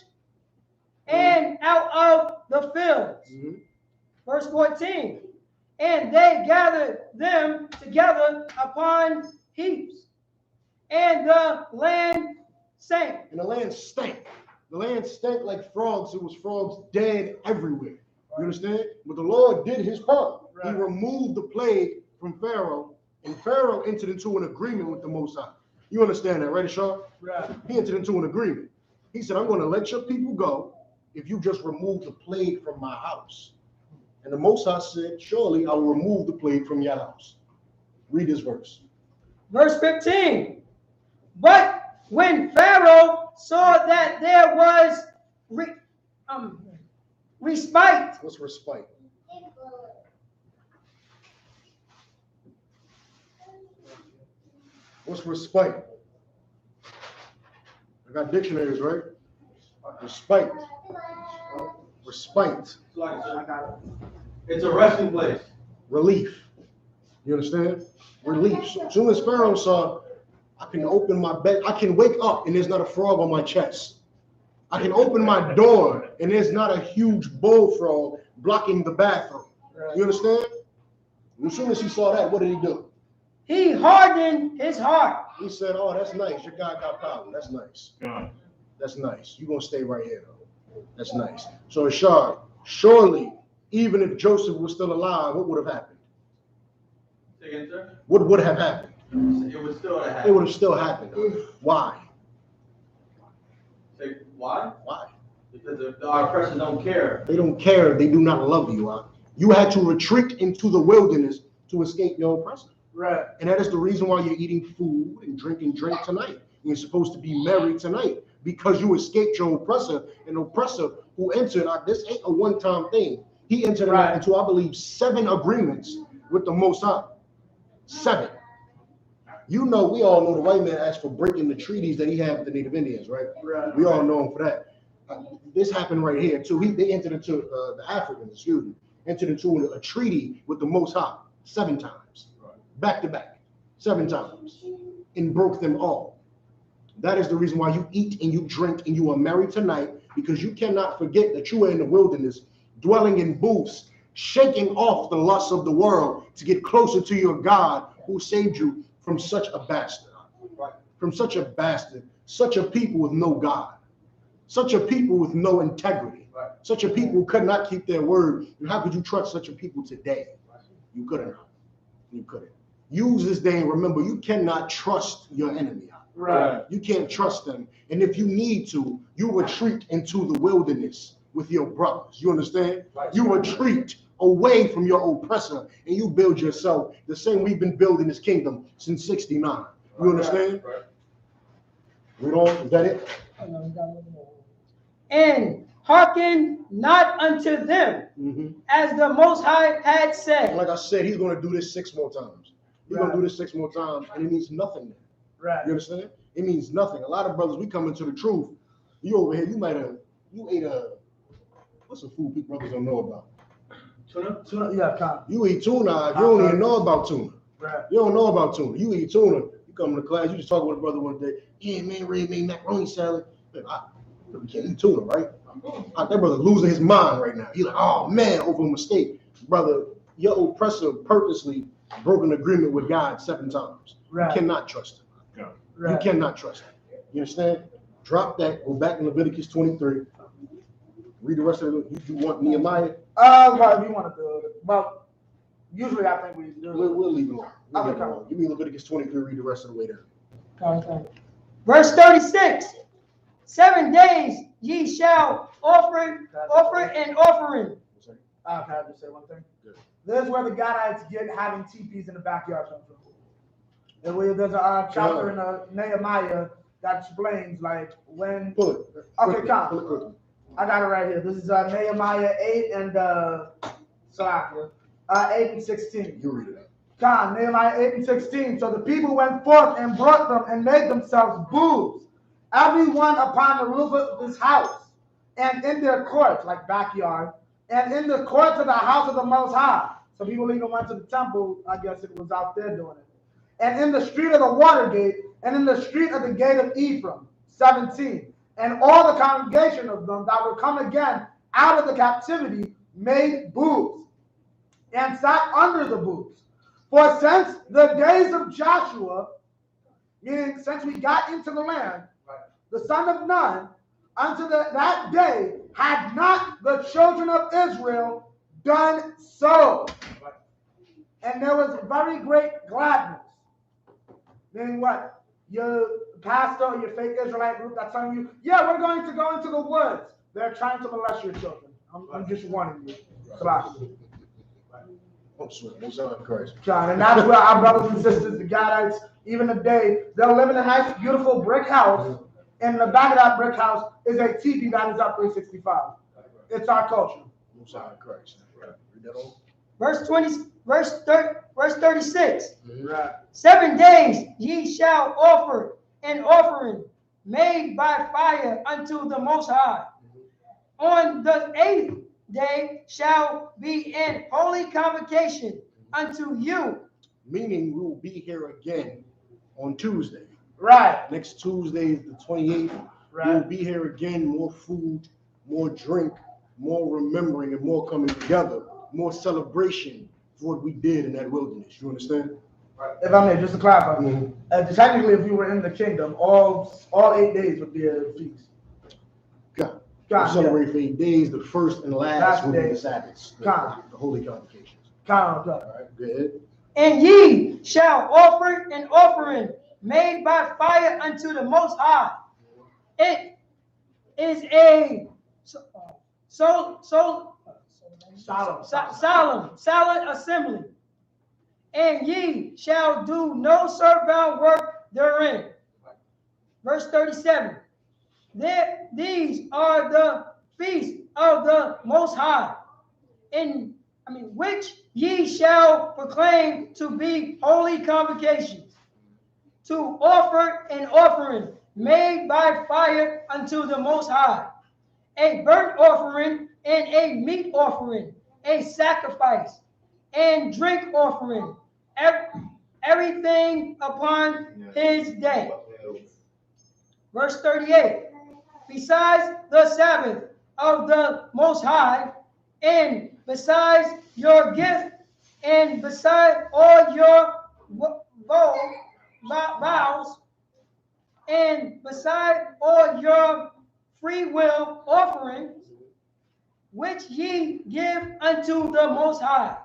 and out of the fields. Verse 14. And they gathered them together upon heaps, and the land sank. And the land stank. The land stank like frogs. It was frogs dead everywhere. You understand? But the Lord did his part. He removed the plague from Pharaoh, and Pharaoh entered into an agreement with the Most High. You understand that, right, Ashar? Right. He entered into an agreement. He said, I'm going to let your people go if you just remove the plague from my house. And the Most High said, surely I will remove the plague from your house. Read this verse. Verse 15. But when Pharaoh saw that there was respite. What's respite? What's respite? I got dictionaries, right? Respite. Respite. It's a resting place. Relief. You understand? Relief. As soon as Pharaoh saw, I can open my bed, I can wake up and there's not a frog on my chest. I can open my door and there's not a huge bullfrog blocking the bathroom. You understand? As soon as he saw that, what did he do? He hardened his heart. He said, oh, that's nice. Your God got power. That's nice. That's nice. You're going to stay right here, though. That's nice. So, Ashar, surely, even if Joseph was still alive, what would have happened? Say again, sir? What would have happened? It would still have It happened. would have still happened. Why? Say, why? Why? Because our oppressors don't care. They don't care. They do not love you. You had to retreat into the wilderness to escape your oppressor. Right. And that is the reason why you're eating food and drinking drink tonight. You're supposed to be married tonight because you escaped your oppressor. An oppressor who entered, this ain't a one-time thing. He entered into, I believe, 7 agreements with the Most High. 7. You know, we all know the white man asked for breaking the treaties that he had with the Native Indians, right? We all know him for that. This happened right here too. They entered into the Africans, excuse me, entered into a treaty with the Most High 7 times, back to back, 7 times, and broke them all. That is the reason why you eat and you drink and you are married tonight, because you cannot forget that you are in the wilderness, dwelling in booths, shaking off the lusts of the world to get closer to your God who saved you from such a bastard, from such a bastard, such a people with no God, such a people with no integrity, such a people who could not keep their word. And how could you trust such a people today? You couldn't. You couldn't. Use this day and remember, you cannot trust your enemy. Right. You can't trust them. And if you need to, you retreat into the wilderness with your brothers. You understand? You retreat away from your oppressor and you build yourself the same we've been building this kingdom since 69. You understand? Read on. Is that it? And hearken not unto them, as the Most High had said. Like I said, he's going to do this 6 more times. He's going to do this 6 more times, and it means nothing. Right. You understand? It means nothing. A lot of brothers, we come into the truth. You over here, you ate what's the food people brothers don't know about? Tuna, yeah, come. You eat tuna. You don't even know about tuna. Right. You don't know about tuna. You eat tuna. You come to class. You just talk with a brother one day. Yeah, man, Ray made macaroni salad. Man, we can't eat tuna, right? That brother losing his mind right now. He's like, oh man, over a mistake, brother. Your oppressor purposely broke an agreement with God 7 times. Right. You cannot trust him. Right. You cannot trust him. You understand? Drop that. Go back in Leviticus 23. Read the rest of it. You want Nehemiah? Well, if you want to do it, but usually I think we do. We'll leave it alone. We'll leave it Okay. alone. Give me Leviticus 23. Read the rest of the way down. Verse 36. 7 days ye shall offer an offering. Can I just say one thing? Good. This is where the Gadites get having teepees in the backyard come from. There's a chapter in Nehemiah that explains like when. Pull it. Okay, come. Pull it quickly. I got it right here. This is Nehemiah 8 and 8 and 16. You read it out. Come, Nehemiah 8 and 16. So the people went forth and brought them and made themselves booths, everyone upon the roof of his house, and in their courts, like backyard, and in the courts of the house of the Most High. So people even went to the temple. I guess it was out there doing it. And in the street of the water gate, and in the street of the gate of Ephraim, 17. And all the congregation of them that would come again out of the captivity made booths and sat under the booths. For since the days of Joshua, meaning since we got into the land, the son of Nun, unto that day had not the children of Israel done so. And there was very great gladness. Meaning what? Your pastor or your fake Israelite group that's telling you, yeah, we're going to go into the woods. They're trying to molest your children. I'm just warning you. John, and that's where our brothers and sisters, the Gadites, even today, they'll live in a nice, beautiful brick house. And in the back of that brick house is a TV that is up 365. It's our culture. Verse 36. Right. 7 days ye shall offer an offering made by fire unto the Most High. On the 8th day shall be an holy convocation unto you. Meaning we will be here again on Tuesday. Right. Next Tuesday is the 28th. Right. We will be here again, more food, more drink, more remembering, and more coming together, more celebration for what we did in that wilderness. You understand? If I may, just to clarify, Mhm. technically, if you were in the kingdom, all 8 days would be a feast. God. God, We celebrate for 8 days. The first and last Last will be day. the Sabbaths, God. the holy convocations. God. All right, good. And ye shall offer an offering made by fire unto the Most High. It is a solemn assembly. And ye shall do no servile work therein. Verse 37. These are the feasts of the Most High, which ye shall proclaim to be holy convocations, to offer an offering made by fire unto the Most High, a burnt offering and a meat offering, a sacrifice and drink offering, everything upon his day. Verse 38. Besides the Sabbath of the Most High, and besides your gift, and beside all your vows, and beside all your free will offerings, which ye give unto the Most High.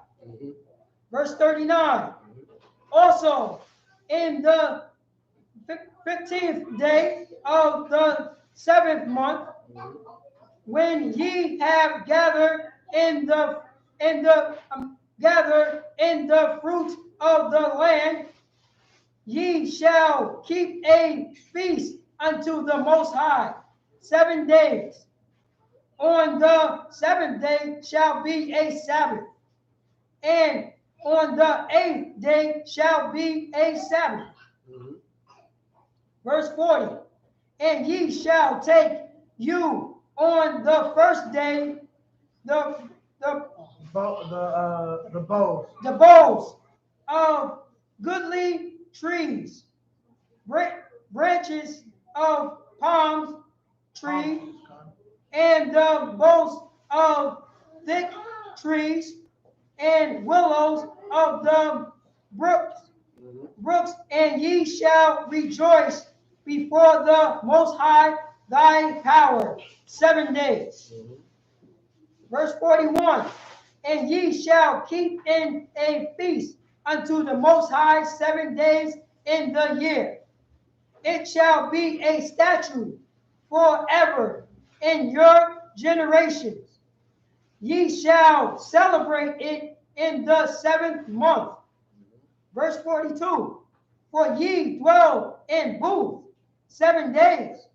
Verse 39. Also, in the 15th day of the 7th month, when ye have gathered in the fruit of the land, ye shall keep a feast unto the Most High 7 days. On the 7th day shall be a Sabbath, and on the 8th day shall be a Sabbath. Verse 40. And ye shall take you on the first day the boughs of goodly trees, branches of palm tree, and the boughs of thick trees, and willows of the brooks, and ye shall rejoice before the Most High thy power 7 days. Verse 41. And ye shall keep in a feast unto the Most High 7 days in the year. It shall be a statute forever in your generations. Ye shall celebrate it in the 7th month. Verse 42. For ye dwell in booth 7 days,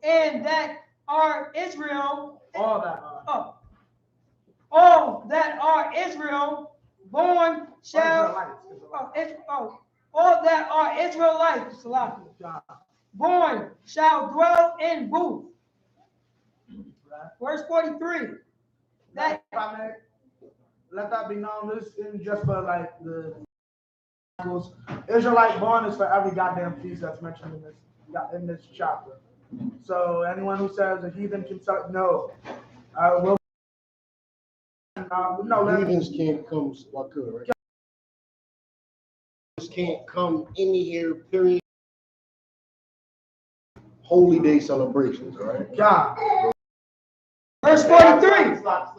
and that are Israel, all that are Israel born shall, all that are Israelites born shall dwell in booth. Verse 43. That let that be known. This is just for like the Israelite born is for every goddamn feast that's mentioned in this chapter. So anyone who says a heathen can start, no. Heathens can't come, right? Can't come in here, period. Holy day celebrations, all right? God. Verse 43. Stop.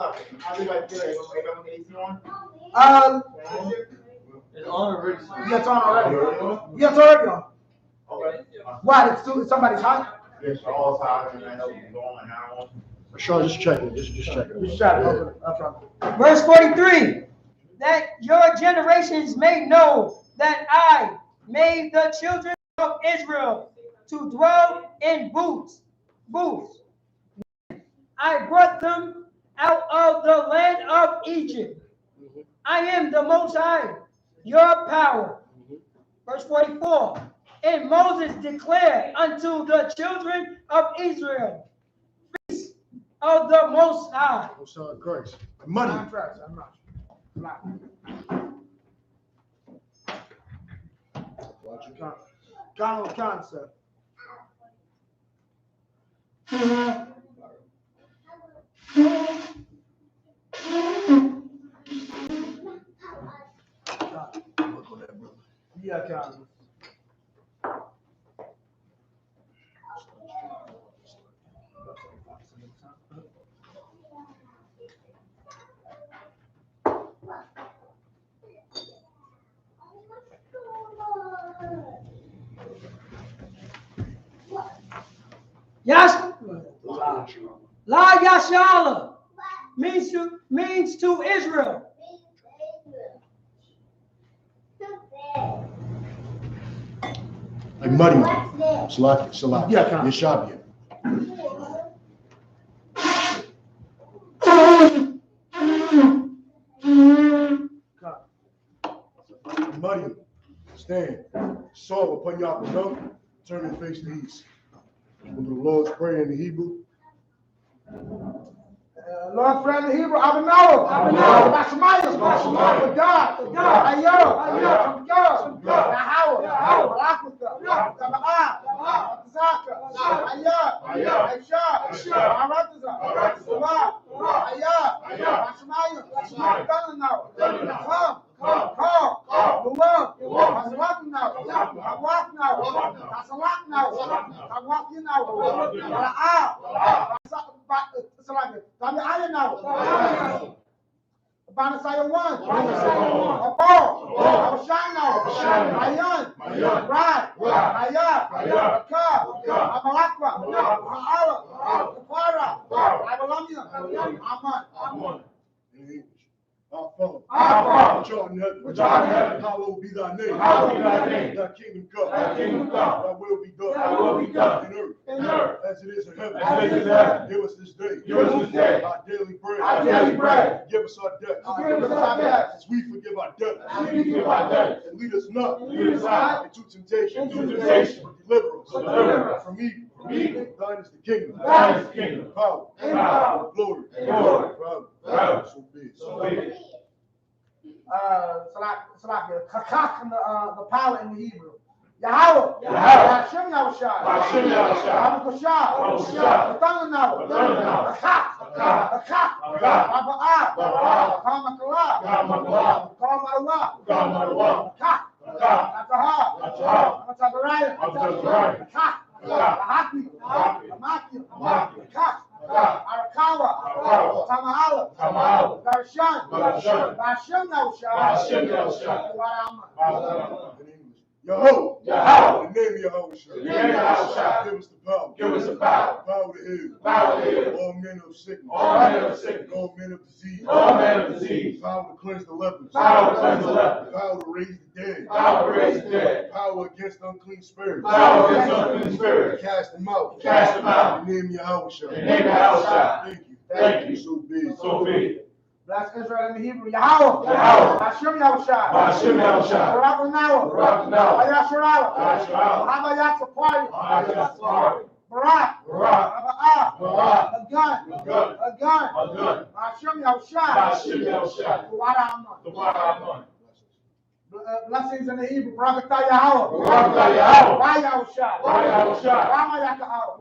It's on already. Yeah, it's on already. Yeah, it's already on. Okay. What? It's somebody's hot? Yes, all time, and I know it's going now. Sean, just checking. Just checking. Just check. Okay. Verse 43. That your generations may know that I made the children of Israel to dwell in booths. I brought them out of the land of Egypt. I am the Most High, your power. Verse 44. And Moses declared unto the children of Israel, feast of the Most High. Most High Christ. Money. I'm not. Concept. Yeah, Concept. La Yashala means to Israel. Like muddy. Shalak. Yeah, Yeshabia. Muddy. Stand. Saul upon your mouth. Turn and face the east. When the Lord's Prayer in the Hebrew. Lord's Prayer in the Hebrew. Abanawa. Bashmaya. For God. I.S.U.P.K. Yahweh. Malakuta. Taba'a. Zaka. I.S.U.P.K. Arataza. Salah. I.S.U.P.K. Bashmaya. Banasaya 1. Abor. Abashana. Ayan. Rad. I.S.U.P.K. Amalakwa. Ma'ala. Kafara. Abalamia. Aman. Our Father, which art in heaven, hallowed be thy name. Thy kingdom come. Thy will be done. In earth as it is in heaven. Give us this day our daily bread. Give us our debts as we forgive our debtors. And lead us not into temptation, but deliver us from evil. Thine is the kingdom, power, glory, forever. So be it. The power in the Hebrew. Yahweh. Hashem Yahushua. Amakosha. Atanganawa. Akak. Aba'ah. Kamakala. Kamarawa. Akak. Atahar. Atabaraya. Akak. Ahaki. Amaki. Akak. Arakawa. Tamahala. Darshan. Hashem Yahushua. Yahweh, in the name of Yahushua, give us the power, power to heal, all men of sickness, all men of disease, power to cleanse the lepers, power to raise the dead, power against unclean spirits, cast them out, in the name of Yahushua, thank you, so be it. Bless Israel in the Hebrew. Yahweh. Hashem Yahushua. Barakanawa. Ayashurala. Habayatapari. Barak. Aba'ah. Agan. Hashem Yahushua. Blessings in the Hebrew. Barakatah Yahweh. Yahushua. Rama Yaka'ah.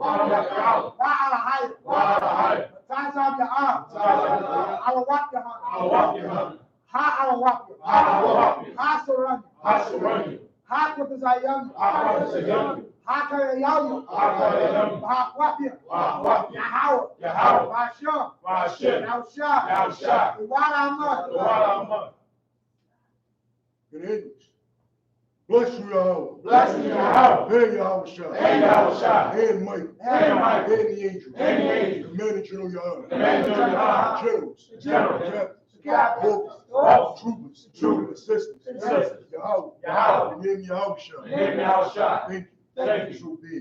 Wa'alahayah. Times of your arms. I will walk your hand. Ha, I will walk you. Ha, surrender. Ha, what is I young? Ha, can I yell you? Ha, walk you. Yahweh. Hashem. Yahushua. What I'm not. In English. Bless you, Yahweh. And Yahushua. And Mike. And the angels. Commanded General Yahweh. Generals. Captains. Troopers. Assistants. Yahweh. In the name of Yahushua. Thank you.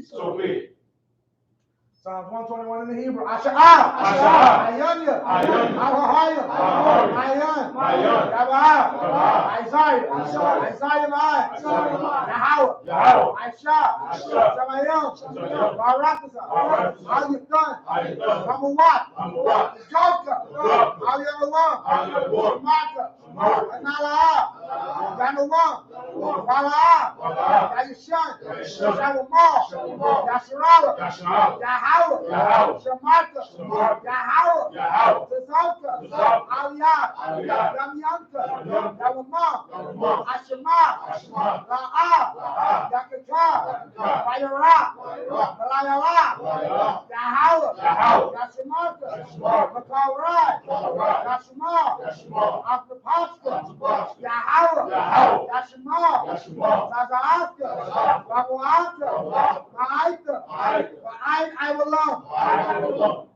So be it. Psalms 121 in the Hebrew. Asha'ah. Ayanya. Ahahaya. Ayan. Yaba'ah. Isaiah. Yahweh. Aisha. Shamayim. Barakasa. How you done? I'm a what? Joker. How you ever won? Maka. Anala, Yanuwan, Wala, Yayushan, Shawamar, Yasharawa, Yahawah, Shamarka, Yahawah, Tazalka, Aliyah, Yamyanka, Yawamar, Ashama, La'a, Yakaka, Bayara, Malayala, Yahawah, Yashamarka, Makawarai, Yashama, Akapasta, Yahawah, Yashama, Zazaaska, Babuaka, Ma'aika, I will love.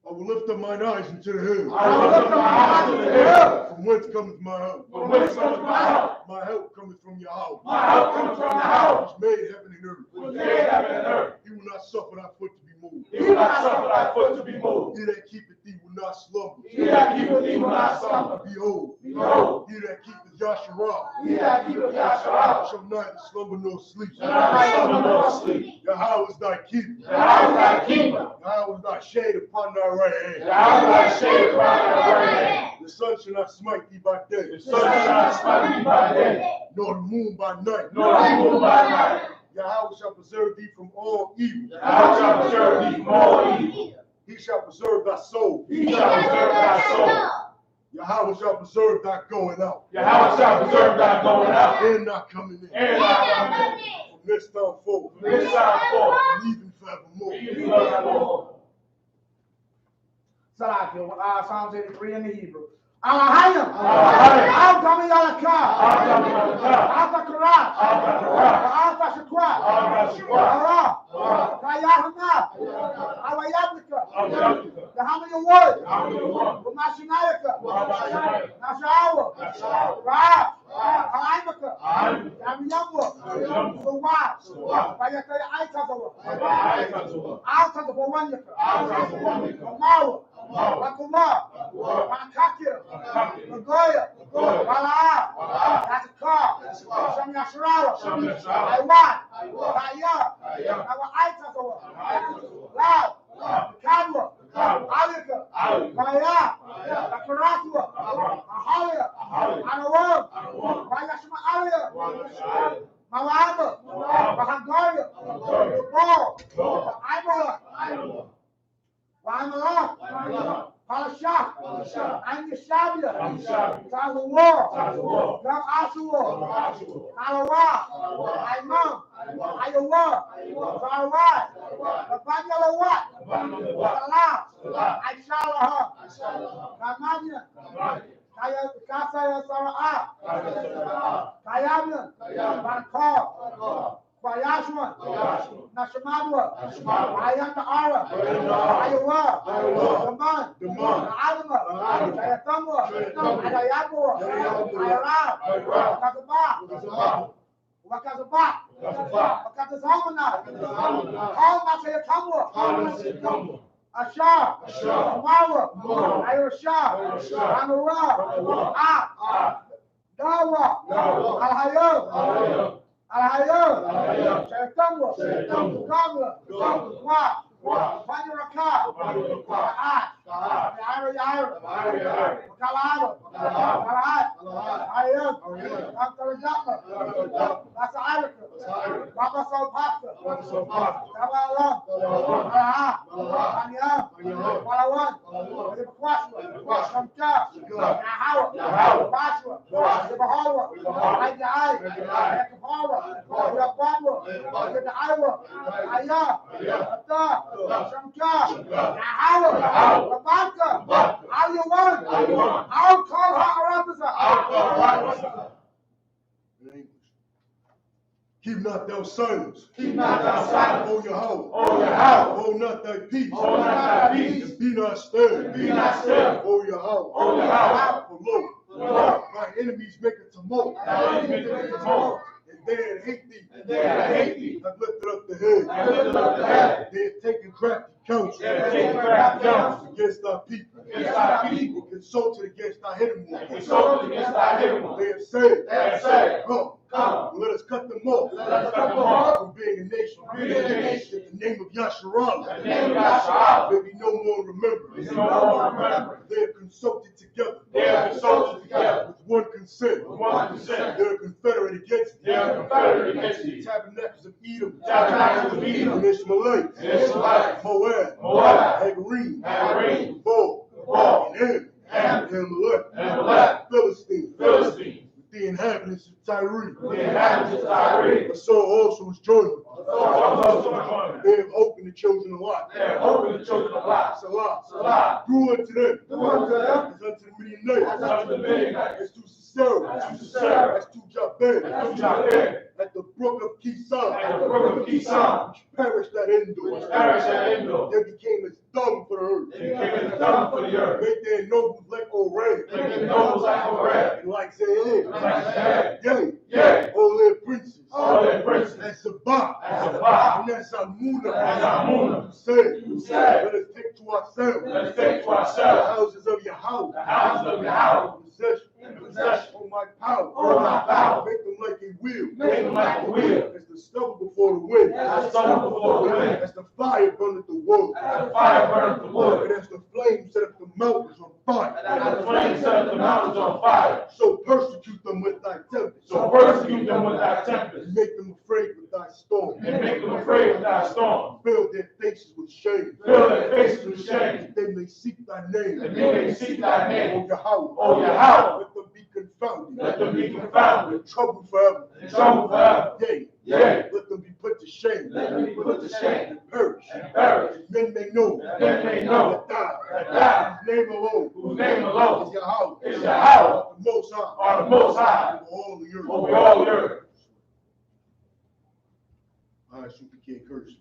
I will lift up mine eyes into the hills. I will lift up my eyes to the hills. From whence cometh my help? From whence cometh my help? My help cometh from Yahweh. My help comes from Yahweh, Which made heaven and earth. who made heaven and earth. He will not suffer thy foot to be moved. He will not suffer thy foot to be moved. He that keepeth thee will not slumber. He that keepeth thee will not slumber. Behold, Behold, he that keepeth Yasharah he that keepeth Yahshua shall neither slumber nor sleep. shall not slumber nor sleep. Yahweh is thy keeper. Yahweh is thy keeper. Yahweh is thy shade upon thy right hand. Yahweh is thy shade upon thy right hand. The sun shall not smite thee by day. The sun shall not smite thee by day, Nor the moon by night. nor the moon by night. Yahweh shall preserve thee from all evil. Yahweh shall preserve thee from all evil. He shall preserve thy soul. He shall preserve thy soul. Yahweh shall preserve thy going out. Yahweh shall preserve thy going out And thy coming in. and thy coming in. From this time forth. From this time forth, And even forevermore. even forevermore. Psalms 83 in the Hebrew. Alahayim. Alahayim. Al-Tami Yalaka. Al-Tami Yalaka. Al-Takarat. Al-Takarat. Al-Tashakwa. Al-Tashakwa. Allah. YAHANNA. Al-YAHANNA. Al-YAHANNA. The how many words? How many words? Umashinayaka. Umashinayaka. Nashawa. Nashawa. Ra'ah. Ha'imaka. Ha'imaka. Yamiyamwa. Yamiyamwa. Suwa. Suwa. Bayakaya Aitazawa. Al-Tashakwa. Al-Tazawa Wanyaka. Al-Tashakwa. Amawa. Amawa. Wakuma. Wakakir. Wakakir. Nagoya. Nagoya. Wala'a. Wala'a. That's a car. That's a car. Sham Yasharawa. Sham Yasharawa. Aiwan. Aiwan. Kaya. Kaya. Nawa Aitazawa. Aitazawa. Lao. Lao. Kadwa. Kadwa. Alika. Alika. Kaya. Kaya. Akaratua. Akaratua. Ahalia. Ahalia. Anawam. Anawam. Wayashma Alia. Wayashma. Mawama. Mawama. Bahagaria. Bahagaria. Ball. Ball. Aibola. Aibola. Wa'amala. Wa'amala. Palashah. Palashah. Anyashabia. Anyashabia. Tazawar. Tazawar. Gam Asuwa. Gam Asuwa. Alawa. Alawa. Aimam. Aimam. Ayawa. Ayawa. Sarawat. Sarawat. Babanyalawat. Babanyalawat. Salam. Salam. Aishalaha. Aishalaha. Kamanya. Kamanya. Kasaya Sara'a. Kaya. Kayablan. Kayablan. Barakar. Barakar. Bayashwan. Bayashwan. Nashamadwa. Nashamadwa. Ayanta Ara. Ayanta Ara. Ayawa. Ayawa. Daman. Daman. Alama. Alama. Ayatamwa. Ayatamwa. Ayayabwa. Ayayabwa. Ayarab. Ayarab. Wakazaba. Wakazaba. Wakazaba. Wakazamana. Wakazamana. All Masayatamwa. Kaya. Ashar. Ashar. Mawa. Mawa. Ayurshah. Ayurshah. Anura. Anura. Dawa. Dawa. Al-Hayab. Al-Hayab. Al-Hayab. Al-Hayab. Shaitanwa. Shaitanwa. Kamla. Kamla. Wa. Wa. Baniraka. Baniraka. Ka'at. Ka'at. Ya'ir. Ya'ir. Kalahado. Kalahado. Kalahat. Kalahat. Hayab. Hayab. Kamtarajatma. Kamtarajatma. Basa'arika. Basa'arika. Baba Salpaka. Baba Salpaka. Kabalam. Kabalam. Kalahat. Kalahat. Kaniyam. Kaniyam. Walawan. Walawan. Ibakwashwa. Ibakwashwa. Shamka. Shamka. Yahawa. Yahawa. Bashwa. Bashwa. Ibahawa. Ibahawa. Ajai. Ajai. Ekahawa. Ekahawa. Yabadwa. Yabadwa. Yadaiwa. Aya. Aya. Ata. Shamka. Shamka. Yahawa. Yahawa. Labanka. Labanka. Aliyawan. Aliyawan. I'll call her Arabisa. In English. Keep not thou silence. Keep not thou silence. O Yahweh. O Yahweh. Hold not thy peace. Hold not thy peace. And be not still. Be not still. O Yahweh. O Yahweh. For lo, Lo, thy enemies make a tumult. thy enemies make a tumult. And they that hate thee. And they that hate thee. Have lifted up the head. Have lifted up the head. They have taken crafty counsel. They have taken crafty counsel. Against thy people. Against thy people. And consulted against thy hidden ones. And consulted against thy hidden ones. They have said. They have said, Come. Come. Let us cut them off. Let us cut them off. From being a nation. From being a nation. That the name name of Yasharal, the name of Yasharal, may be no more remembered. is no more remembered. They are consulted together. They are consulted together With one consent. with one consent. They are confederate against They are confederate against thee. Tabernacles of Edom. Tabernacles of Edom. And Ishmaelites. And Israelites. Moab. Moab. Hagarine. Hagarine. Gabal. Gabal. And Ham. And Amalek. And Amalek. Philistine. Philistine. The inhabitants of Tyre. The inhabitants of Tyre. But so also was Jordan. So They have opened the children of Lot. they have opened the children of Lot. Salah. Salah. Do unto them. Do unto them. As unto the Midianites. As unto the Midianites. As to Sisera. As to Sisera. As to Jabez. As to Jabez. At the brook of Kishon. At the brook of Kishon. Which perished at Endor. Which perished at Endor. They became as dung for the earth. They became as dung for the earth. Make their nobles like Oreb. Make their nobles like Oreb. And like Zayed. Like Zayed. Yea. Yea. All their princes. All their princes. As Sabah. As Sabah. And as Amunah. As Amunah. Who said. Who said. Let us take to ourselves. Let us take to The ourselves houses of Yahweh. the houses of Yahweh. Possession. In possession. Oh my power. Oh my power. Make them like a wheel. Make them like a wheel. As the stubble before the wind. As the stubble before the wind. As the fire burneth the wood. As the fire burneth the wood. And as the flame set up the mountains on fire. And as the flame set up the mountains on fire. So persecute them with thy tempest. So persecute them with thy tempest. And make them afraid with thy storm. And make them afraid with thy storm. Fill their faces with shame. Fill their faces with shame. That they may seek thy name. That they may seek thy name. O Yahweh. O Yahweh. Let them be confounded. Let them be confounded. In trouble forever. In trouble forever. Yea. Yea. Let them be put to shame. Let them be put to shame. And perish. And perish. And men may know. That men may know. That thou. That thou. Whose name alone. Whose name alone. Is Yahweh. Is Yahweh. The Most High. Are the Most High. Over all the earth. Over all the earth. I.S.U.P.K curses.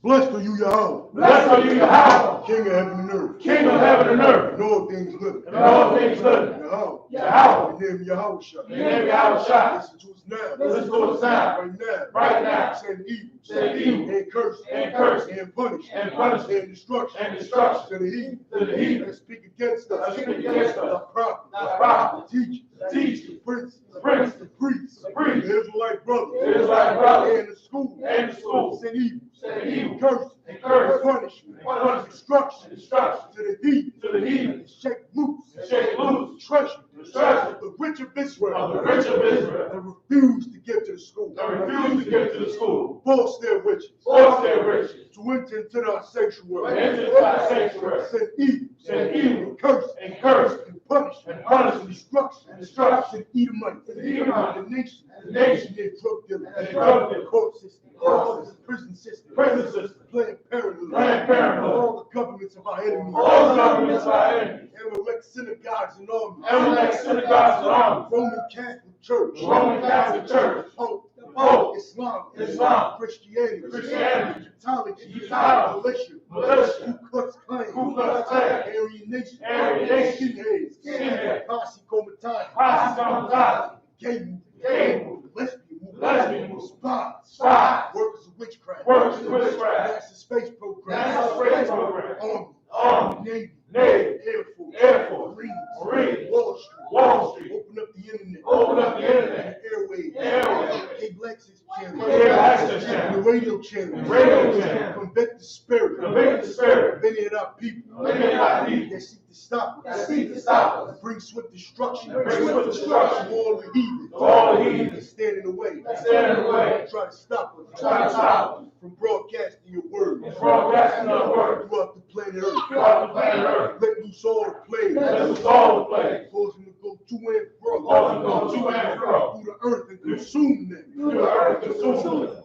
Blessed are you, Yahweh. Blessed are you, Yahweh. King of heaven and earth. King of heaven and earth. And all things living. And all things living. Yahweh. Yahweh. The name of Yahweh shall. The name of Yahweh shall. Listen to us now. Listen to us now. Right now. Right now. Send evil. Send evil. And curse. And curse. And punish. And punish. And destruction. And destruction. To the heathen. To the heathen. That speak against us. That speak against us. The prophets. The prophets. The teachers. The teachers. The princes. The princes. The priests. The priests. The Israelite brothers. The Israelite brothers. And the school. And the school. Send evil. Send evil. Curse. And curse. Punishment. Punishment. Destruction. And destruction. To the heathen. To the heathen. And shake loose. And shake loose. Treasure. The treasure. Of the rich of Israel. Of the rich of Israel. And refuse to give to the school. That refuse to give to the school. Force their riches. Force their riches. To enter into our sanctuary. To enter into our sanctuary. Send evil. Send evil. And curse. And curse. And punish. And punish. And destruction. And destruction. Send Edomites. And Edomites. The nation. The nation. And their drug dealers. And drug dealers. Court system. Court system. Prison system. Prison system. Planned Parenthood. Planned Parenthood. All the governments of our enemies. All the governments of our enemies. Amalek synagogues and armies. Amalek synagogues and armies. Roman Catholic Church. Roman Catholic Church. Pope. Pope. Islam. Islam. Christianity. Christianity. Catholicism. Catholicism. Militia. Ku Klux Klan. Ku Klux Klan. Aryan Nation. Aryan Nation. Skinheads. Skinheads. Posse Comitatus. Posse Comitatus. Gay movement. Gay movement. Lesbian movement. Lesbian movement. Spies. Spies. Workers of witchcraft. Workers of witchcraft. NASA space program. NASA space program. Army. Navy. Air Force. Air Force. Marines. Wall Street. Wall Street. Open up the internet. Open up the internet. Airwaves. Airwaves. Cable access channel. Cable access channel. The radio channel. Radio channel. Convict the spirit. Convict the spirit. Many of our people. Many of our people. That seek to stop us. That seek to stop us. Bring swift destruction. Bring swift destruction. To all the heathen. To all the heathen. That stand in the way. That stand in the way. Try to stop us. Try to stop us. From broadcasting your word. From broadcasting your word. Throughout the planet Earth. Throughout the planet Earth. Let loose all the plagues. Let loose all the plagues. Cause them to go to and fro. Cause them to go to and fro. Through the earth and consume them. Through the earth and consume them.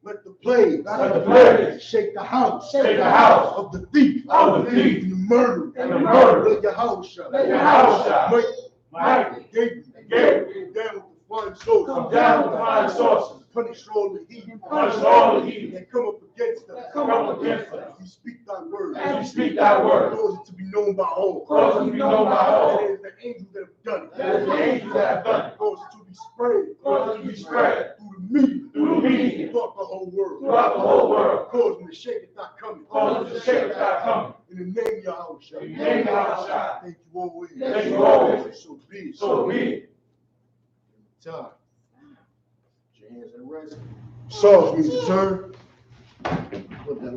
Let the plagues. Let the plagues. Shake the house. Shake the house. Of the thief. Of the thief. And the murder. And the murder. Let your house shut. Let your house shut. Michael. Gabriel. Down with the flying sources. Come down with the flying sources. Punish all the heathen. Punish all the heathen. That come up against us. Come up against us. We speak thy word. As we speak thy word. Cause it to be known by all. Cause it to be known by all. It is the angels that have done it. That is the angels that have done it. Cause it to be spread. Cause it to be spread. Through the media. Through the media. Throughout the whole world. Throughout the whole world. Cause them to shake it not coming. Cause them to shake it not coming. In the name of Yahweh. In the name of Yahweh. Thank you always. Thank you always. So be it. So be it. Time. Put your hands at rest. Psalms means to turn.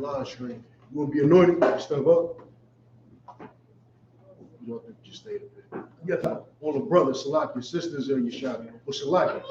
live stream. You want to be anointed? Step up. You don't have to just stay up there. Yes, sir. All the brothers, select your sisters, or your shot. Or select.